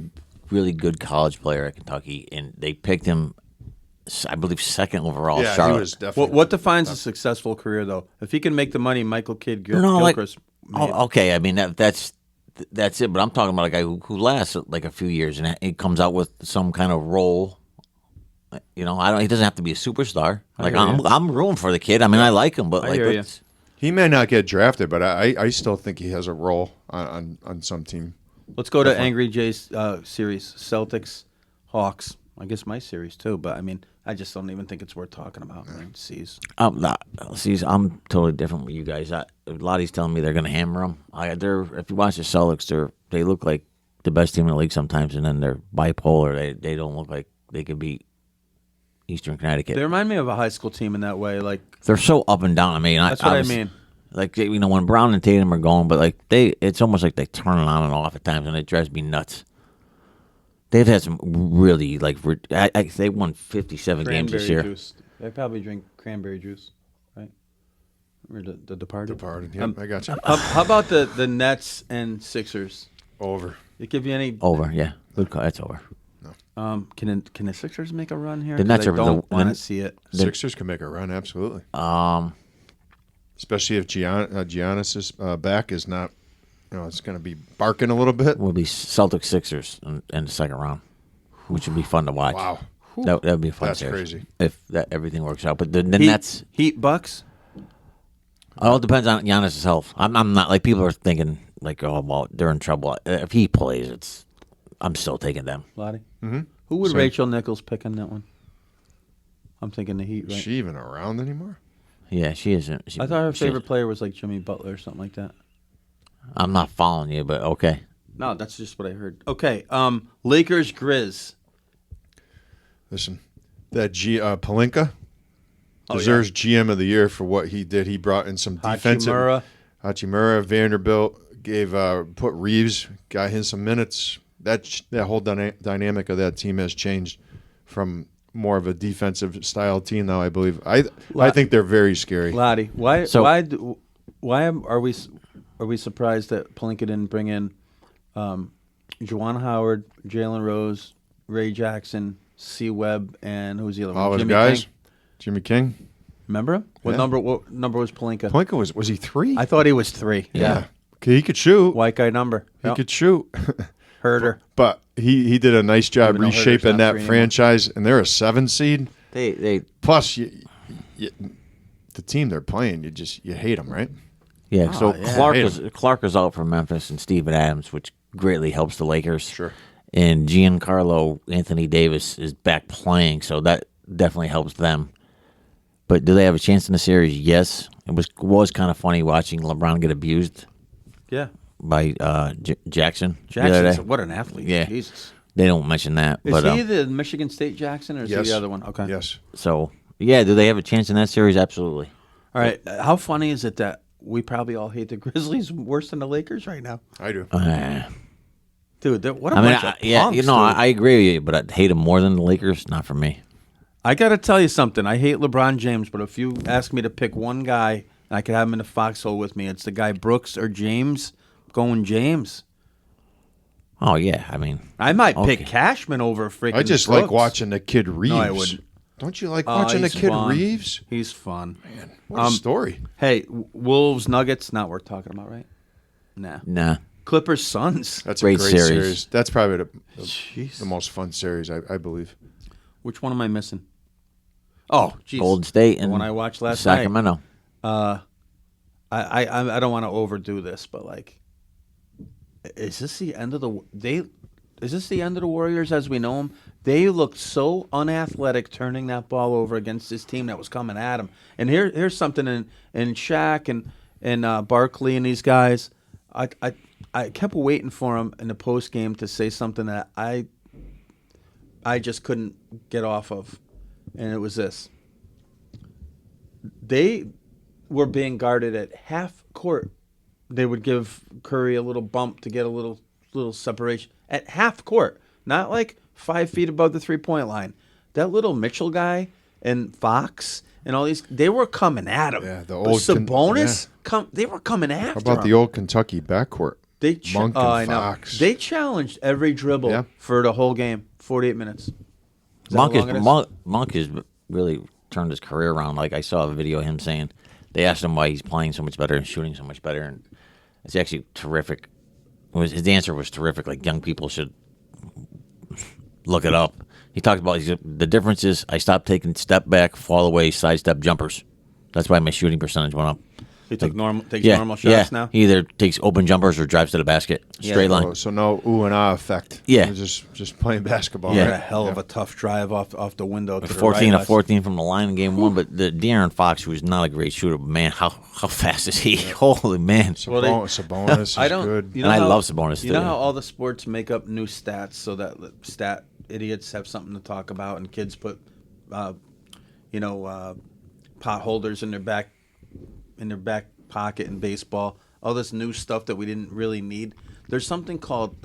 Speaker 3: really good college player at Kentucky, and they picked him, I believe, second overall.
Speaker 2: Yeah,
Speaker 3: Charlotte.
Speaker 2: he was definitely.
Speaker 1: What defines a successful career, though? If he can make the money Michael Kidd
Speaker 3: No, like,
Speaker 1: Gilchrist made.
Speaker 3: okay. I mean that's it. But I'm talking about a guy who lasts like a few years and he comes out with some kind of role. He doesn't have to be a superstar. Like I'm rooting for the kid. I mean, I like him, but
Speaker 1: I
Speaker 3: like
Speaker 1: hear ya.
Speaker 3: let's-
Speaker 2: He may not get drafted, but I still think he has a role on some team.
Speaker 1: Let's go to Angry Jay's series. Celtics, Hawks. I guess my series, too. But, I mean, I just don't even think it's worth talking about. Seas.
Speaker 3: I'm totally different with you guys. Loddy's telling me they're going to hammer them. If you watch the Celtics, they look like the best team in the league sometimes, and then they're bipolar. They don't look like they could beat Eastern Connecticut.
Speaker 1: They remind me of a high school team in that way. Like
Speaker 3: They're so up and down. I mean,
Speaker 1: that's what I mean.
Speaker 3: Like when Brown and Tatum are going, but like it's almost like they turn it on and off at times, and it drives me nuts. They've had some really they won 57 games this year.
Speaker 1: Juice. They probably drink cranberry juice, right? Or the Departed.
Speaker 2: Departed. Yep, I got you.
Speaker 1: How about the Nets and Sixers?
Speaker 2: Over.
Speaker 1: It give you any?
Speaker 3: Over, yeah, good call. That's over.
Speaker 1: Can the Sixers make a run here?
Speaker 3: The Nets
Speaker 1: 'Cause I
Speaker 3: are
Speaker 1: don't want to see it.
Speaker 2: Sixers can make a run, absolutely. Especially if Giannis' back is not, it's going to be barking a little bit.
Speaker 3: Will be Celtics Sixers in the second round, which would be fun to watch.
Speaker 2: Wow.
Speaker 3: That would be a fun.
Speaker 2: That's
Speaker 3: series
Speaker 2: crazy.
Speaker 3: if everything works out. But the Nets,
Speaker 1: Heat Bucks.
Speaker 3: it all depends on Giannis' health. I'm not like people are thinking like, oh well, they're in trouble. If he plays, I'm still taking them.
Speaker 1: Lottie. Mm-hmm. Who would Rachel Nichols pick on that one? I'm thinking the Heat, right?
Speaker 2: Is she even around anymore?
Speaker 3: Yeah, she isn't.
Speaker 1: I thought her favorite player was like Jimmy Butler or something like that.
Speaker 3: I'm not following you, but okay.
Speaker 1: No, that's just what I heard. Okay, Lakers Grizz.
Speaker 2: Listen, that Palinka deserves GM of the year for what he did. He brought in some defensive. Hachimura, Vanderbilt put Reeves, got him some minutes. That whole dynamic of that team has changed from more of a defensive style team now. I believe. I think they're very scary.
Speaker 1: Lottie, why are we surprised that Palinka didn't bring in Juwan Howard, Jalen Rose, Ray Jackson, C. Webb, and who's the other one?
Speaker 2: All those
Speaker 1: Jimmy
Speaker 2: guys.
Speaker 1: King?
Speaker 2: Jimmy King.
Speaker 1: Remember him? What number was Palinka?
Speaker 2: Palinka was he 3?
Speaker 1: I thought he was 3.
Speaker 2: Yeah. Okay, he could shoot.
Speaker 1: White guy number.
Speaker 2: He could shoot.
Speaker 1: Herder.
Speaker 2: But he did a nice job
Speaker 1: Even though Herder's
Speaker 2: reshaping
Speaker 1: not
Speaker 2: that
Speaker 1: 3
Speaker 2: franchise, and they're a 7 seed.
Speaker 3: They
Speaker 2: Plus, the team they're playing, you hate them, right?
Speaker 3: yeah. So
Speaker 2: yeah.
Speaker 3: Clark is out for Memphis, and Steven Adams, which greatly helps the Lakers.
Speaker 2: Sure.
Speaker 3: And Giancarlo Anthony Davis is back playing, so that definitely helps them. But do they have a chance in the series? Yes. It was kind of funny watching LeBron get abused
Speaker 1: Yeah.
Speaker 3: by Jackson. the other
Speaker 1: Jackson's
Speaker 3: day.
Speaker 1: what an athlete.
Speaker 3: Yeah.
Speaker 1: Jesus.
Speaker 3: They don't mention that.
Speaker 1: Is
Speaker 3: but
Speaker 1: he the Michigan State Jackson or is he
Speaker 2: Yes.
Speaker 1: the other one? Okay.
Speaker 2: Yes.
Speaker 3: so yeah, do they have a chance in that series? Absolutely.
Speaker 1: All right. How funny is it that we probably all hate the Grizzlies worse than the Lakers right now?
Speaker 2: I do.
Speaker 1: Dude, what a
Speaker 3: I mean,
Speaker 1: bunch of punks, dude.
Speaker 3: I agree with you, but I'd hate them more than the Lakers. Not for me.
Speaker 1: I got to tell you something. I hate LeBron James, but if you ask me to pick one guy, and I could have him in the foxhole with me, it's the guy Brooks or James. Going James.
Speaker 3: Oh yeah, I mean,
Speaker 1: I might
Speaker 3: Okay.
Speaker 1: pick Cashman over freaking
Speaker 2: I just
Speaker 1: Brooks.
Speaker 2: like watching the kid Reeves.
Speaker 1: No, I wouldn't.
Speaker 2: Don't you like
Speaker 1: Oh,
Speaker 2: watching the
Speaker 1: he's
Speaker 2: kid
Speaker 1: fun.
Speaker 2: Reeves?
Speaker 1: He's fun.
Speaker 2: Man, what a story.
Speaker 1: Hey, Wolves Nuggets, not worth talking about, right? Nah.
Speaker 3: nah.
Speaker 1: Clippers Suns.
Speaker 2: That's
Speaker 3: Great
Speaker 2: a great
Speaker 3: series.
Speaker 2: series. That's probably
Speaker 1: Jeez.
Speaker 2: the most fun series, I believe.
Speaker 1: Which one am I missing? Oh, geez.
Speaker 3: Golden State
Speaker 1: The
Speaker 3: and
Speaker 1: one I watched last night.
Speaker 3: Sacramento.
Speaker 1: I don't want to overdo this, but like, is this the end of the Warriors as we know them? They looked so unathletic turning that ball over against this team that was coming at them. And here's something in Shaq and Barkley and these guys. I kept waiting for them in the post game to say something that I just couldn't get off of, and it was this. They were being guarded at half court. They would give Curry a little bump to get a little separation at half court, not like 5 feet above the 3-point line. That little Mitchell guy and Fox and all these, they were coming at him.
Speaker 2: Yeah, the
Speaker 1: But
Speaker 2: old
Speaker 1: Sabonis, they were coming after
Speaker 2: How about
Speaker 1: him.
Speaker 2: the old Kentucky backcourt?
Speaker 1: They
Speaker 2: Monk and
Speaker 1: I know.
Speaker 2: Fox.
Speaker 1: They challenged every dribble
Speaker 2: Yeah.
Speaker 1: for the whole game, 48 minutes. Is that how long it is?
Speaker 3: Monk has really turned his career around. Like I saw a video of him saying they asked him why he's playing so much better and shooting so much better, and it's actually terrific. His answer was terrific. Like young people should look it up. He talked about the difference is I stopped taking step back, fall away, sidestep jumpers. That's why my shooting percentage went up.
Speaker 1: He takes normal shots now.
Speaker 3: He either takes open jumpers or drives to the basket. Straight line.
Speaker 2: So no ooh and ah effect.
Speaker 3: Yeah.
Speaker 2: You're just playing basketball.
Speaker 3: Yeah.
Speaker 1: Had
Speaker 2: Right?
Speaker 1: a hell of a tough drive off the window. To
Speaker 3: 14
Speaker 1: the
Speaker 3: of
Speaker 1: right.
Speaker 3: 14 from the line in game one, but the De'Aaron Fox, who's not a great shooter, but man, how fast is he? Holy man!
Speaker 2: Sabonis is
Speaker 1: I don't.
Speaker 2: good.
Speaker 1: You know
Speaker 3: And I
Speaker 1: how-
Speaker 3: love Sabonis,
Speaker 1: You know
Speaker 3: too.
Speaker 1: how all the sports make up new stats so that stat idiots have something to talk about, and kids put, pot holders in their back pocket in baseball. All this new stuff that we didn't really need. There's something called,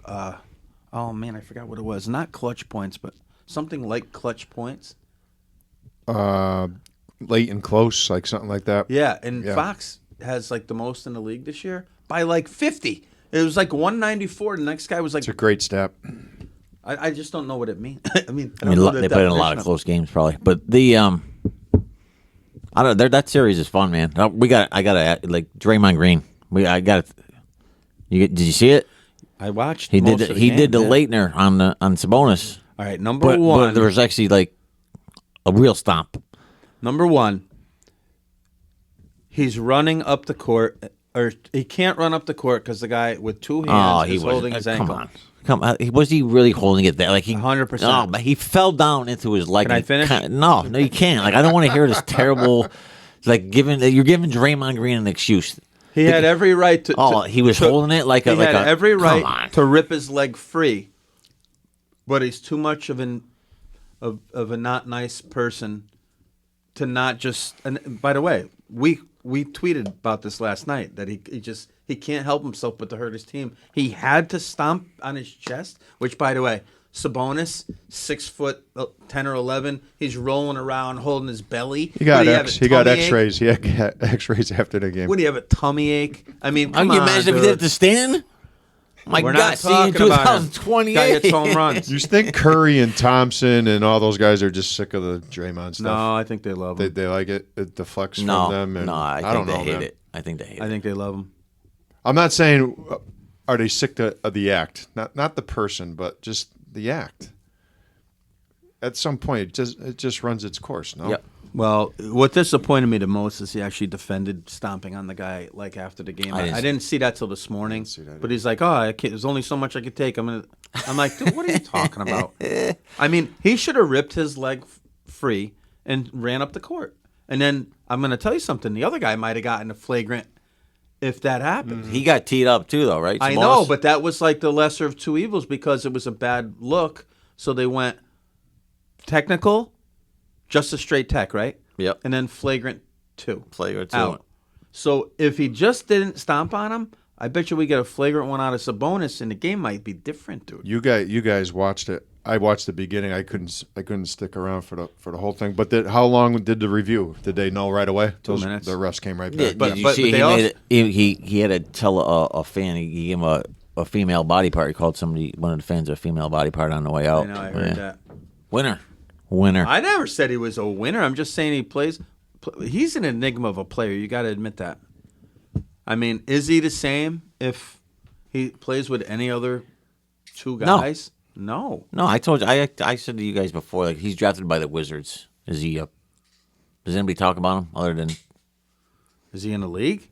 Speaker 1: oh man, I forgot what it was. Not clutch points, but something like clutch points.
Speaker 2: Late and close, like something like that.
Speaker 1: Yeah, and
Speaker 2: Yeah.
Speaker 1: Fox has like the most in the league this year by like 50. It was like 194. The next guy was like,
Speaker 2: It's a great stat.
Speaker 1: I just don't know what it means. I mean,
Speaker 3: I mean, they played in a lot of close games, probably. But I don't know. That series is fun, man. I gotta like Draymond Green. Did you see it?
Speaker 1: I watched.
Speaker 3: He
Speaker 1: most
Speaker 3: did.
Speaker 1: of the
Speaker 3: He
Speaker 1: game,
Speaker 3: did the
Speaker 1: yeah.
Speaker 3: Leitner on Sabonis.
Speaker 1: All right, number
Speaker 3: But
Speaker 1: one.
Speaker 3: there was actually like a real stomp.
Speaker 1: Number one. He's running up the court, or he can't run up the court because the guy with two hands is holding his ankle.
Speaker 3: Come on. Was he really holding it there? Like
Speaker 1: 100%.
Speaker 3: No, but he fell down into his leg.
Speaker 1: Can I
Speaker 3: and
Speaker 1: finish?
Speaker 3: No, you can't. Like I don't want to hear this terrible. Like you're giving Draymond Green an excuse.
Speaker 1: He had every right to.
Speaker 3: He was holding it like
Speaker 1: he
Speaker 3: a. Like
Speaker 1: had
Speaker 3: a,
Speaker 1: every
Speaker 3: come
Speaker 1: right
Speaker 3: on.
Speaker 1: to rip his leg free, but he's too much of a not nice person to not just. And by the way, we tweeted about this last night that he can't help himself but to hurt his team. He had to stomp on his chest, which by the way, Sabonis, 6'10" or 11, he's rolling around holding his belly.
Speaker 2: He got
Speaker 1: What, do you have a tummy ache?
Speaker 2: X-rays. He had X-rays after the game.
Speaker 1: What do you have, a tummy ache? I mean,
Speaker 3: Can
Speaker 1: come
Speaker 3: you
Speaker 1: on,
Speaker 3: imagine if he
Speaker 1: dude.
Speaker 3: did it to Stan? My
Speaker 1: We're
Speaker 3: God,
Speaker 1: not
Speaker 3: see in
Speaker 1: talking about him.
Speaker 3: 2028.
Speaker 1: Guy hits home runs.
Speaker 2: You think Curry and Thompson and all those guys are just sick of the Draymond stuff?
Speaker 1: No, I think they love him.
Speaker 2: They like it. It deflects
Speaker 3: No,
Speaker 2: from them. And
Speaker 3: no, I
Speaker 2: don't
Speaker 3: think they
Speaker 2: know,
Speaker 3: hate
Speaker 2: man.
Speaker 3: it. I think they hate
Speaker 1: I
Speaker 3: it.
Speaker 1: think they love him.
Speaker 2: I'm not saying are they sick of the act, not the person, but just the act. At some point, it just runs its course. No.
Speaker 3: Yep.
Speaker 1: Well, what disappointed me the most is he actually defended stomping on the guy like after the game. I didn't see that till this morning.
Speaker 2: see that
Speaker 1: But he's like, "Oh, there's only so much I could take." I'm like, "Dude, what are you talking about?" I mean, he should have ripped his leg free and ran up the court. And then I'm going to tell you something. The other guy might have gotten a flagrant if that happened.
Speaker 3: He got teed up too, though, right?
Speaker 1: I
Speaker 3: Sabonis?
Speaker 1: know, but that was like the lesser of two evils because it was a bad look. So they went technical, just a straight tech, right?
Speaker 3: Yep.
Speaker 1: And then flagrant 2.
Speaker 3: Flagrant 2.
Speaker 1: Out. So if he just didn't stomp on him, I bet you we get a flagrant one out of Sabonis, and the game might be different, dude.
Speaker 2: You guys watched it. I watched the beginning. I couldn't stick around for the whole thing. But how long did the review? Did they know right away?
Speaker 1: 2 minutes.
Speaker 2: The refs came right
Speaker 3: Yeah,
Speaker 2: back.
Speaker 1: But-
Speaker 3: did you
Speaker 1: but
Speaker 3: see
Speaker 1: they
Speaker 3: he
Speaker 1: also-
Speaker 3: made it, he had to tell a fan. He gave him a female body part. He called one of the fans a female body part on the way out.
Speaker 1: I know, I heard that.
Speaker 3: Winner.
Speaker 1: I never said he was a winner. I'm just saying he plays. He's an enigma of a player. You got to admit that. I mean, is he the same if he plays with any other two guys? No.
Speaker 3: No, I told you. I said to you guys before, like he's drafted by the Wizards. Is he? Does anybody talk about him other than?
Speaker 1: Is he in the league?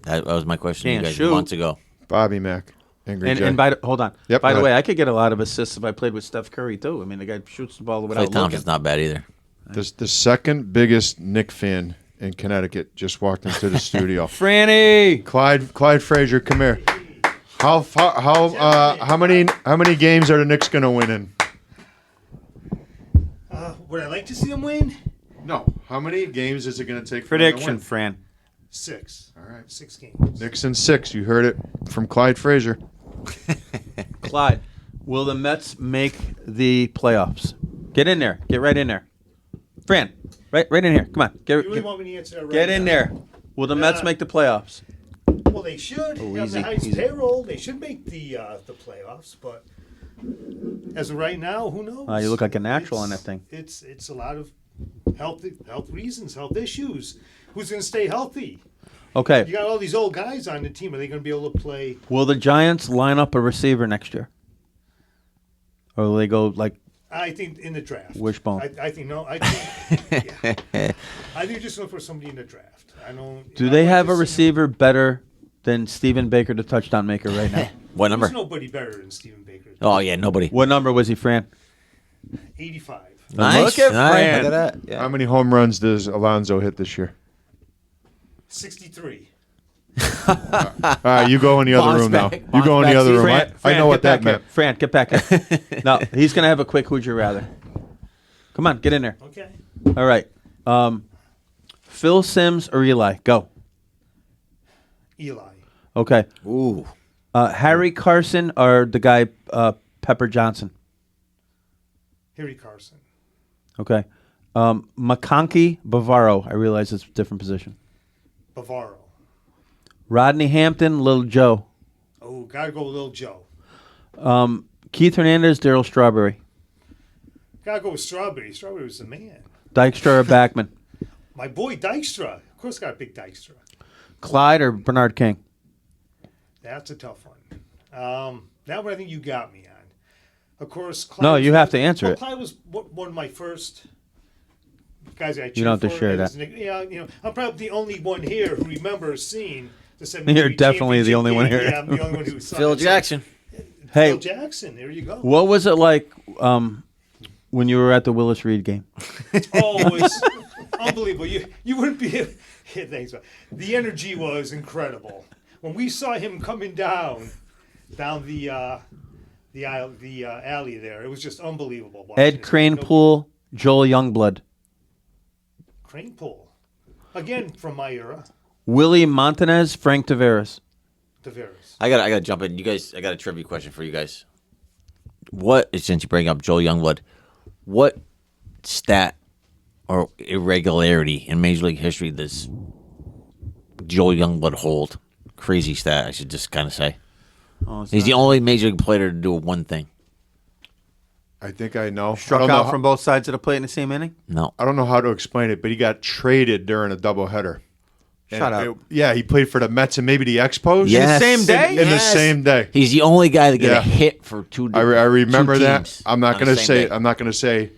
Speaker 3: That was my question to you
Speaker 1: Can't
Speaker 3: guys
Speaker 1: shoot.
Speaker 3: months ago.
Speaker 2: Bobby Mack. Angry Jay.
Speaker 1: And hold on.
Speaker 2: Yep,
Speaker 1: by
Speaker 2: go
Speaker 1: the way,
Speaker 2: ahead.
Speaker 1: I could get a lot of assists if I played with Steph Curry too. I mean, the guy shoots the ball without
Speaker 3: Clay
Speaker 1: looking.
Speaker 3: Thompson's not bad either.
Speaker 2: The second biggest Knick fan in Connecticut just walked into the studio.
Speaker 1: Franny.
Speaker 2: Clyde Frazier, come here. How many games are the Knicks going to win in?
Speaker 5: Would I like to see them win?
Speaker 2: No. How many games is it going to take for them to
Speaker 1: Prediction,
Speaker 2: win?
Speaker 1: Fran.
Speaker 5: 6.
Speaker 2: All right.
Speaker 5: 6 games.
Speaker 2: Knicks in 6. You heard it from Clyde Frazier.
Speaker 1: Clyde, will the Mets make the playoffs? Get in there. Get right in there. Fran, right in here. Come on.
Speaker 5: You really want me to answer that right
Speaker 1: Get in
Speaker 5: now?
Speaker 1: there. Will the Mets make the playoffs?
Speaker 5: Well, they should. They have
Speaker 1: easy,
Speaker 5: the highest
Speaker 1: easy.
Speaker 5: payroll. They should make the playoffs, but as of right now, who knows?
Speaker 1: You look like a natural on that thing.
Speaker 5: It's a lot of health reasons, health issues. Who's going to stay healthy?
Speaker 1: Okay.
Speaker 5: You got all these old guys on the team. Are they going to be able to play?
Speaker 1: Will the Giants line up a receiver next year? Or will they go like
Speaker 5: I think in the draft.
Speaker 1: Wishbone.
Speaker 5: I think no. I think yeah. I think just look for somebody in the draft. I don't.
Speaker 1: do
Speaker 5: I'd
Speaker 1: they
Speaker 5: like
Speaker 1: have
Speaker 5: to
Speaker 1: a
Speaker 5: see
Speaker 1: receiver better than Stephen Baker, the touchdown maker, right now?
Speaker 3: What
Speaker 5: There's
Speaker 3: number?
Speaker 5: nobody better than Stephen Baker.
Speaker 3: Oh yeah, nobody.
Speaker 1: What number was he, Fran?
Speaker 5: 85.
Speaker 3: Nice.
Speaker 1: Look at
Speaker 3: nice.
Speaker 1: Fran.
Speaker 3: Look at that. Yeah.
Speaker 2: How many home runs does Alonzo hit this year?
Speaker 5: 63.
Speaker 2: All right, you go in the other
Speaker 3: Bounce
Speaker 2: room now.
Speaker 3: back.
Speaker 2: You go in
Speaker 3: Bounce
Speaker 2: the other room.
Speaker 1: Fran,
Speaker 2: I know what
Speaker 1: get
Speaker 2: that
Speaker 1: back
Speaker 2: meant.
Speaker 1: here. Fran, get back here. No, he's going to have a quick who'd you rather. Come on, get in there.
Speaker 5: Okay.
Speaker 1: All right. Phil Simms or Eli? Go.
Speaker 5: Eli.
Speaker 1: Okay.
Speaker 3: Ooh.
Speaker 1: Harry Carson or the guy Pepper Johnson?
Speaker 5: Harry Carson.
Speaker 1: Okay. McConkey, Bavaro. I realize it's a different position.
Speaker 5: Bavaro.
Speaker 1: Rodney Hampton, Little Joe.
Speaker 5: Oh, gotta go with Lil Joe.
Speaker 1: Keith Hernandez, Daryl Strawberry.
Speaker 5: Gotta go with Strawberry. Strawberry was the man.
Speaker 1: Dykstra or Backman?
Speaker 5: My boy Dykstra. Of course, got a big Dykstra.
Speaker 1: Clyde or Bernard King?
Speaker 5: That's a tough one. That one I think you got me on. Of course, Clyde
Speaker 1: No,
Speaker 5: was
Speaker 1: you have to answer it.
Speaker 5: Clyde was one of my first guys I cheered
Speaker 1: You don't have to
Speaker 5: for
Speaker 1: share
Speaker 5: as
Speaker 1: that.
Speaker 5: Yeah, I'm probably the only one here who remembers seeing the 73
Speaker 1: You're definitely the only one
Speaker 5: championship
Speaker 1: here.
Speaker 5: game. Yeah, I'm the only one who saw
Speaker 3: Phil
Speaker 5: it. So,
Speaker 3: Jackson.
Speaker 1: Hey,
Speaker 5: Phil Jackson. There you go.
Speaker 1: what was it like when you were at the Willis Reed game?
Speaker 5: Oh, it was unbelievable. You wouldn't be. Yeah, thanks. The energy was incredible when we saw him coming down the alley there. It was just unbelievable. watching
Speaker 1: Ed
Speaker 5: it.
Speaker 1: Cranepool, Joel Youngblood.
Speaker 5: Cranepool, again from my era.
Speaker 1: Willie Montanez, Frank Tavares.
Speaker 5: Tavares.
Speaker 3: I gotta jump in. You guys, I got a trivia question for you guys. What, since you bring up Joel Youngblood, what stat or irregularity in Major League history does Joel Youngblood hold? Crazy stat, I should just kind of say.
Speaker 1: Oh, it's
Speaker 3: He's
Speaker 1: not-
Speaker 3: the only Major League player to do one thing.
Speaker 2: I think I know. I
Speaker 1: struck
Speaker 2: don't know
Speaker 1: out
Speaker 2: how-
Speaker 1: from both sides of the plate in the same inning.
Speaker 3: No.
Speaker 2: I don't know how to explain it, but he got traded during a doubleheader.
Speaker 1: Shut up.
Speaker 2: Yeah, he played for the Mets and maybe the Expos.
Speaker 3: Yes.
Speaker 1: same day?
Speaker 2: In the same day.
Speaker 3: He's the only guy to get
Speaker 2: Yeah.
Speaker 3: a hit for two.
Speaker 2: I remember
Speaker 3: two
Speaker 2: that.
Speaker 3: teams
Speaker 2: I'm not
Speaker 3: on the
Speaker 2: going to
Speaker 3: same
Speaker 2: say.
Speaker 3: day.
Speaker 2: I'm not going to say.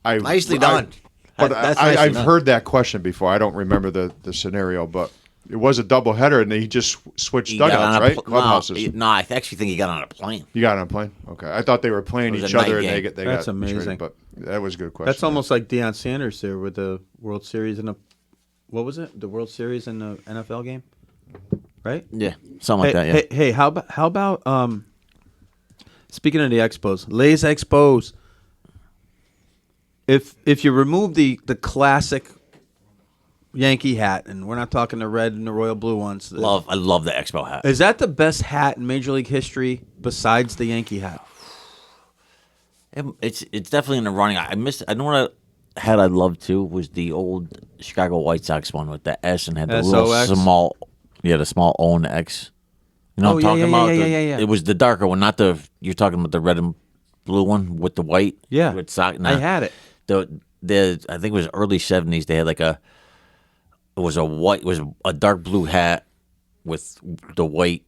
Speaker 3: Nicely done.
Speaker 2: But
Speaker 3: That's nicely
Speaker 2: I've
Speaker 3: done.
Speaker 2: heard that question before. I don't remember the scenario, but it was a doubleheader, and he just switched
Speaker 3: He got
Speaker 2: dugouts,
Speaker 3: on a
Speaker 2: right?
Speaker 3: pl-
Speaker 2: Clubhouses.
Speaker 3: No, I actually think he got on a plane.
Speaker 2: You got on a plane? Okay. I thought they were playing
Speaker 3: It was
Speaker 2: each
Speaker 3: a
Speaker 2: other,
Speaker 3: night
Speaker 2: and
Speaker 3: game.
Speaker 2: they
Speaker 1: That's
Speaker 2: got
Speaker 1: amazing.
Speaker 2: traded, but that was a good question.
Speaker 1: That's almost like Deion Sanders there with the World Series and what was it? The World Series in the NFL game, right?
Speaker 3: Yeah, something like that. Yeah.
Speaker 1: Hey, how about speaking of the Expos, Les Expos. If you remove the classic Yankee hat, and we're not talking the red and the royal blue ones,
Speaker 3: I love the Expo hat.
Speaker 1: is that the best hat in Major League history besides the Yankee hat?
Speaker 3: It's definitely in the running. I know what hat I loved too was the old Chicago White Sox one with the S and had the little
Speaker 1: SOX?
Speaker 3: small, the small O and the X. You know
Speaker 1: Oh,
Speaker 3: what
Speaker 1: yeah,
Speaker 3: I'm talking
Speaker 1: yeah,
Speaker 3: about?
Speaker 1: yeah, yeah.
Speaker 3: It was the darker one, not the. You're talking about the red and blue one with the white.
Speaker 1: Yeah,
Speaker 3: with sock.
Speaker 1: I had it.
Speaker 3: The I think it was early '70s. They had like it was a dark blue hat with the white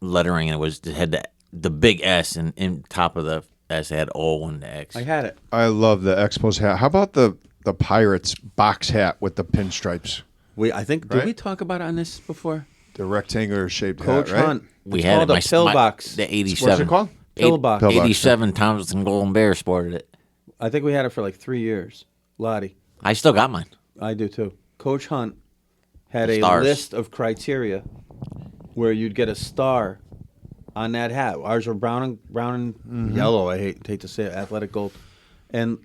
Speaker 3: lettering, and it had the big S, and in top of the S it had O and the X.
Speaker 1: I had it.
Speaker 2: I love the Expos hat. How about the Pirates box hat with the pinstripes?
Speaker 1: I think did
Speaker 2: Right?
Speaker 1: we talk about it on this before?
Speaker 2: The rectangular shaped
Speaker 1: Coach
Speaker 2: hat, right?
Speaker 1: Hunt.
Speaker 3: We
Speaker 1: It's
Speaker 3: had
Speaker 1: called
Speaker 3: it.
Speaker 1: a pillbox.
Speaker 3: The 87.
Speaker 2: What's it called?
Speaker 1: Pillbox.
Speaker 2: Pillbox.
Speaker 3: 87 Thompson Golden Bear sported it.
Speaker 1: I think we had it for like 3 years. Loddy.
Speaker 3: I still got mine.
Speaker 1: I do too. Coach Hunt had
Speaker 3: The
Speaker 1: a
Speaker 3: stars.
Speaker 1: list of criteria where you'd get a star on that hat. Ours were brown and yellow. I hate to say it, athletic gold, and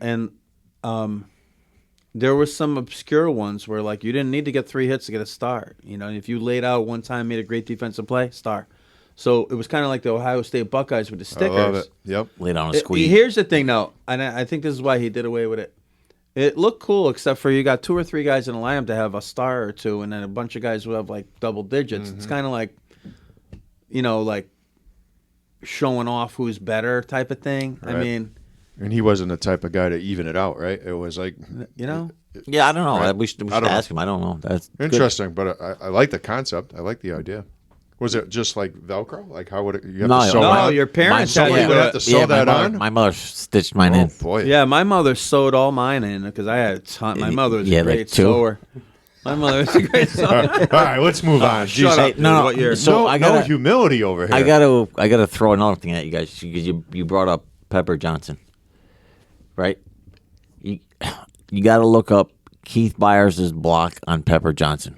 Speaker 1: there were some obscure ones where like you didn't need to get 3 hits to get a star. You know, if you laid out one time, made a great defensive play, star. So it was kind of like the Ohio State Buckeyes with the stickers.
Speaker 2: I love it. Yep.
Speaker 3: Laid on a squeeze.
Speaker 1: Here's the thing, though, and I think this is why he did away with it. It looked cool, except for you got 2 or 3 guys in the lineup to have a star or two, and then a bunch of guys who have like double digits. It's kind of like, like showing off who's better type of thing. I
Speaker 2: Right.
Speaker 1: mean,
Speaker 2: And he wasn't the type of guy to even it out, right? It was like
Speaker 3: Yeah, I don't know.
Speaker 2: Right.
Speaker 3: We should
Speaker 2: I don't
Speaker 3: ask him. I don't know. That's good.
Speaker 2: interesting, but I like the concept. I like the idea. Was it just like Velcro? Like how would it? You have
Speaker 3: No,
Speaker 2: to sew
Speaker 3: no,
Speaker 2: it on?
Speaker 1: your parents
Speaker 3: My-
Speaker 1: had
Speaker 2: Somebody
Speaker 1: you
Speaker 2: would
Speaker 1: do
Speaker 2: have to
Speaker 1: it.
Speaker 2: sew that on.
Speaker 3: My mother stitched mine
Speaker 2: Oh
Speaker 3: in.
Speaker 2: boy!
Speaker 1: Yeah, my mother sewed all mine in because I had a ton. My mother was
Speaker 3: Yeah,
Speaker 1: a
Speaker 3: like
Speaker 1: great
Speaker 3: 2.
Speaker 1: sewer. My mother was a great sewer.
Speaker 2: All right, let's move on.
Speaker 1: Shut
Speaker 2: Jeez,
Speaker 1: up,
Speaker 2: hey,
Speaker 1: dude.
Speaker 3: no,
Speaker 1: What year?
Speaker 3: so
Speaker 2: no,
Speaker 3: I gotta-
Speaker 2: no humility over here.
Speaker 3: I gotta throw another thing at you guys because you brought up Pepper Johnson, right? You got to look up Keith Byers' block on Pepper Johnson.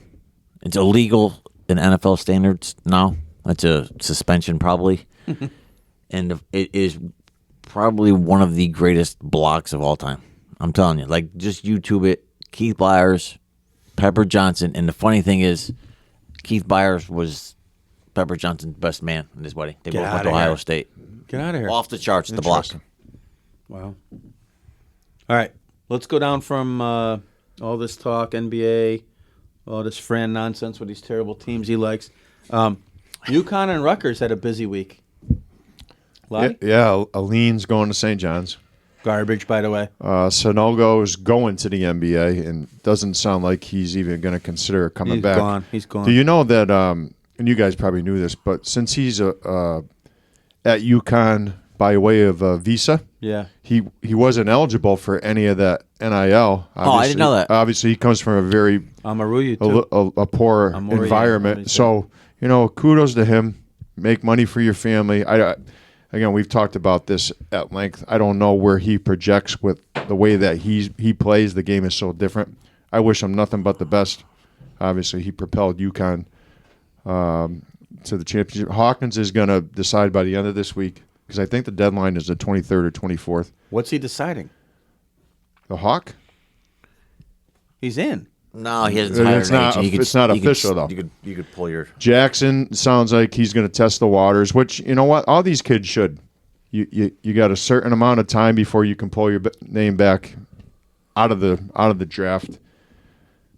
Speaker 3: It's illegal in NFL standards now. That's a suspension probably, and it is probably one of the greatest blocks of all time. I'm telling you, like just YouTube it. Keith Byers, Pepper Johnson, and the funny thing is, Keith Byers was Pepper Johnson's best man in his wedding. They
Speaker 1: Get
Speaker 3: both went
Speaker 1: outta
Speaker 3: to Ohio
Speaker 1: here.
Speaker 3: State.
Speaker 1: Get out of here.
Speaker 3: Off the charts, the block.
Speaker 2: Interesting.
Speaker 1: Wow. All right, let's go down from all this talk, NBA, all this Fran nonsense with these terrible teams he likes. UConn and Rutgers had a busy week. Loddy?
Speaker 2: Yeah, Aleen's going to St. John's.
Speaker 1: Garbage, by the way.
Speaker 2: Sanogo's going to the NBA, and doesn't sound like he's even going to consider coming
Speaker 1: He's
Speaker 2: back.
Speaker 1: gone. He's gone.
Speaker 2: Do you know that? And you guys probably knew this, but since he's at UConn by way of a visa,
Speaker 1: Yeah.
Speaker 2: he wasn't eligible for any of that NIL.
Speaker 3: Oh, I didn't know that.
Speaker 2: Obviously, he comes from a very
Speaker 1: Amaruyu, too.
Speaker 2: a poor
Speaker 1: I'm worried,
Speaker 2: environment.
Speaker 1: yeah,
Speaker 2: So, kudos to him. Make money for your family. Again, we've talked about this at length. I don't know where he projects with the way that he plays. The game is so different. I wish him nothing but the best. Obviously, he propelled UConn to the championship. Hawkins is going to decide by the end of this week because I think the deadline is the 23rd or 24th.
Speaker 1: What's he deciding?
Speaker 2: The Hawk?
Speaker 1: He's in.
Speaker 3: No, he hasn't hired
Speaker 2: It's
Speaker 3: an
Speaker 2: not.
Speaker 3: agent.
Speaker 2: It's not official though.
Speaker 3: You could pull your.
Speaker 2: Jackson sounds like he's going to test the waters, which you know what, all these kids should. You got a certain amount of time before you can pull your name back out of the draft.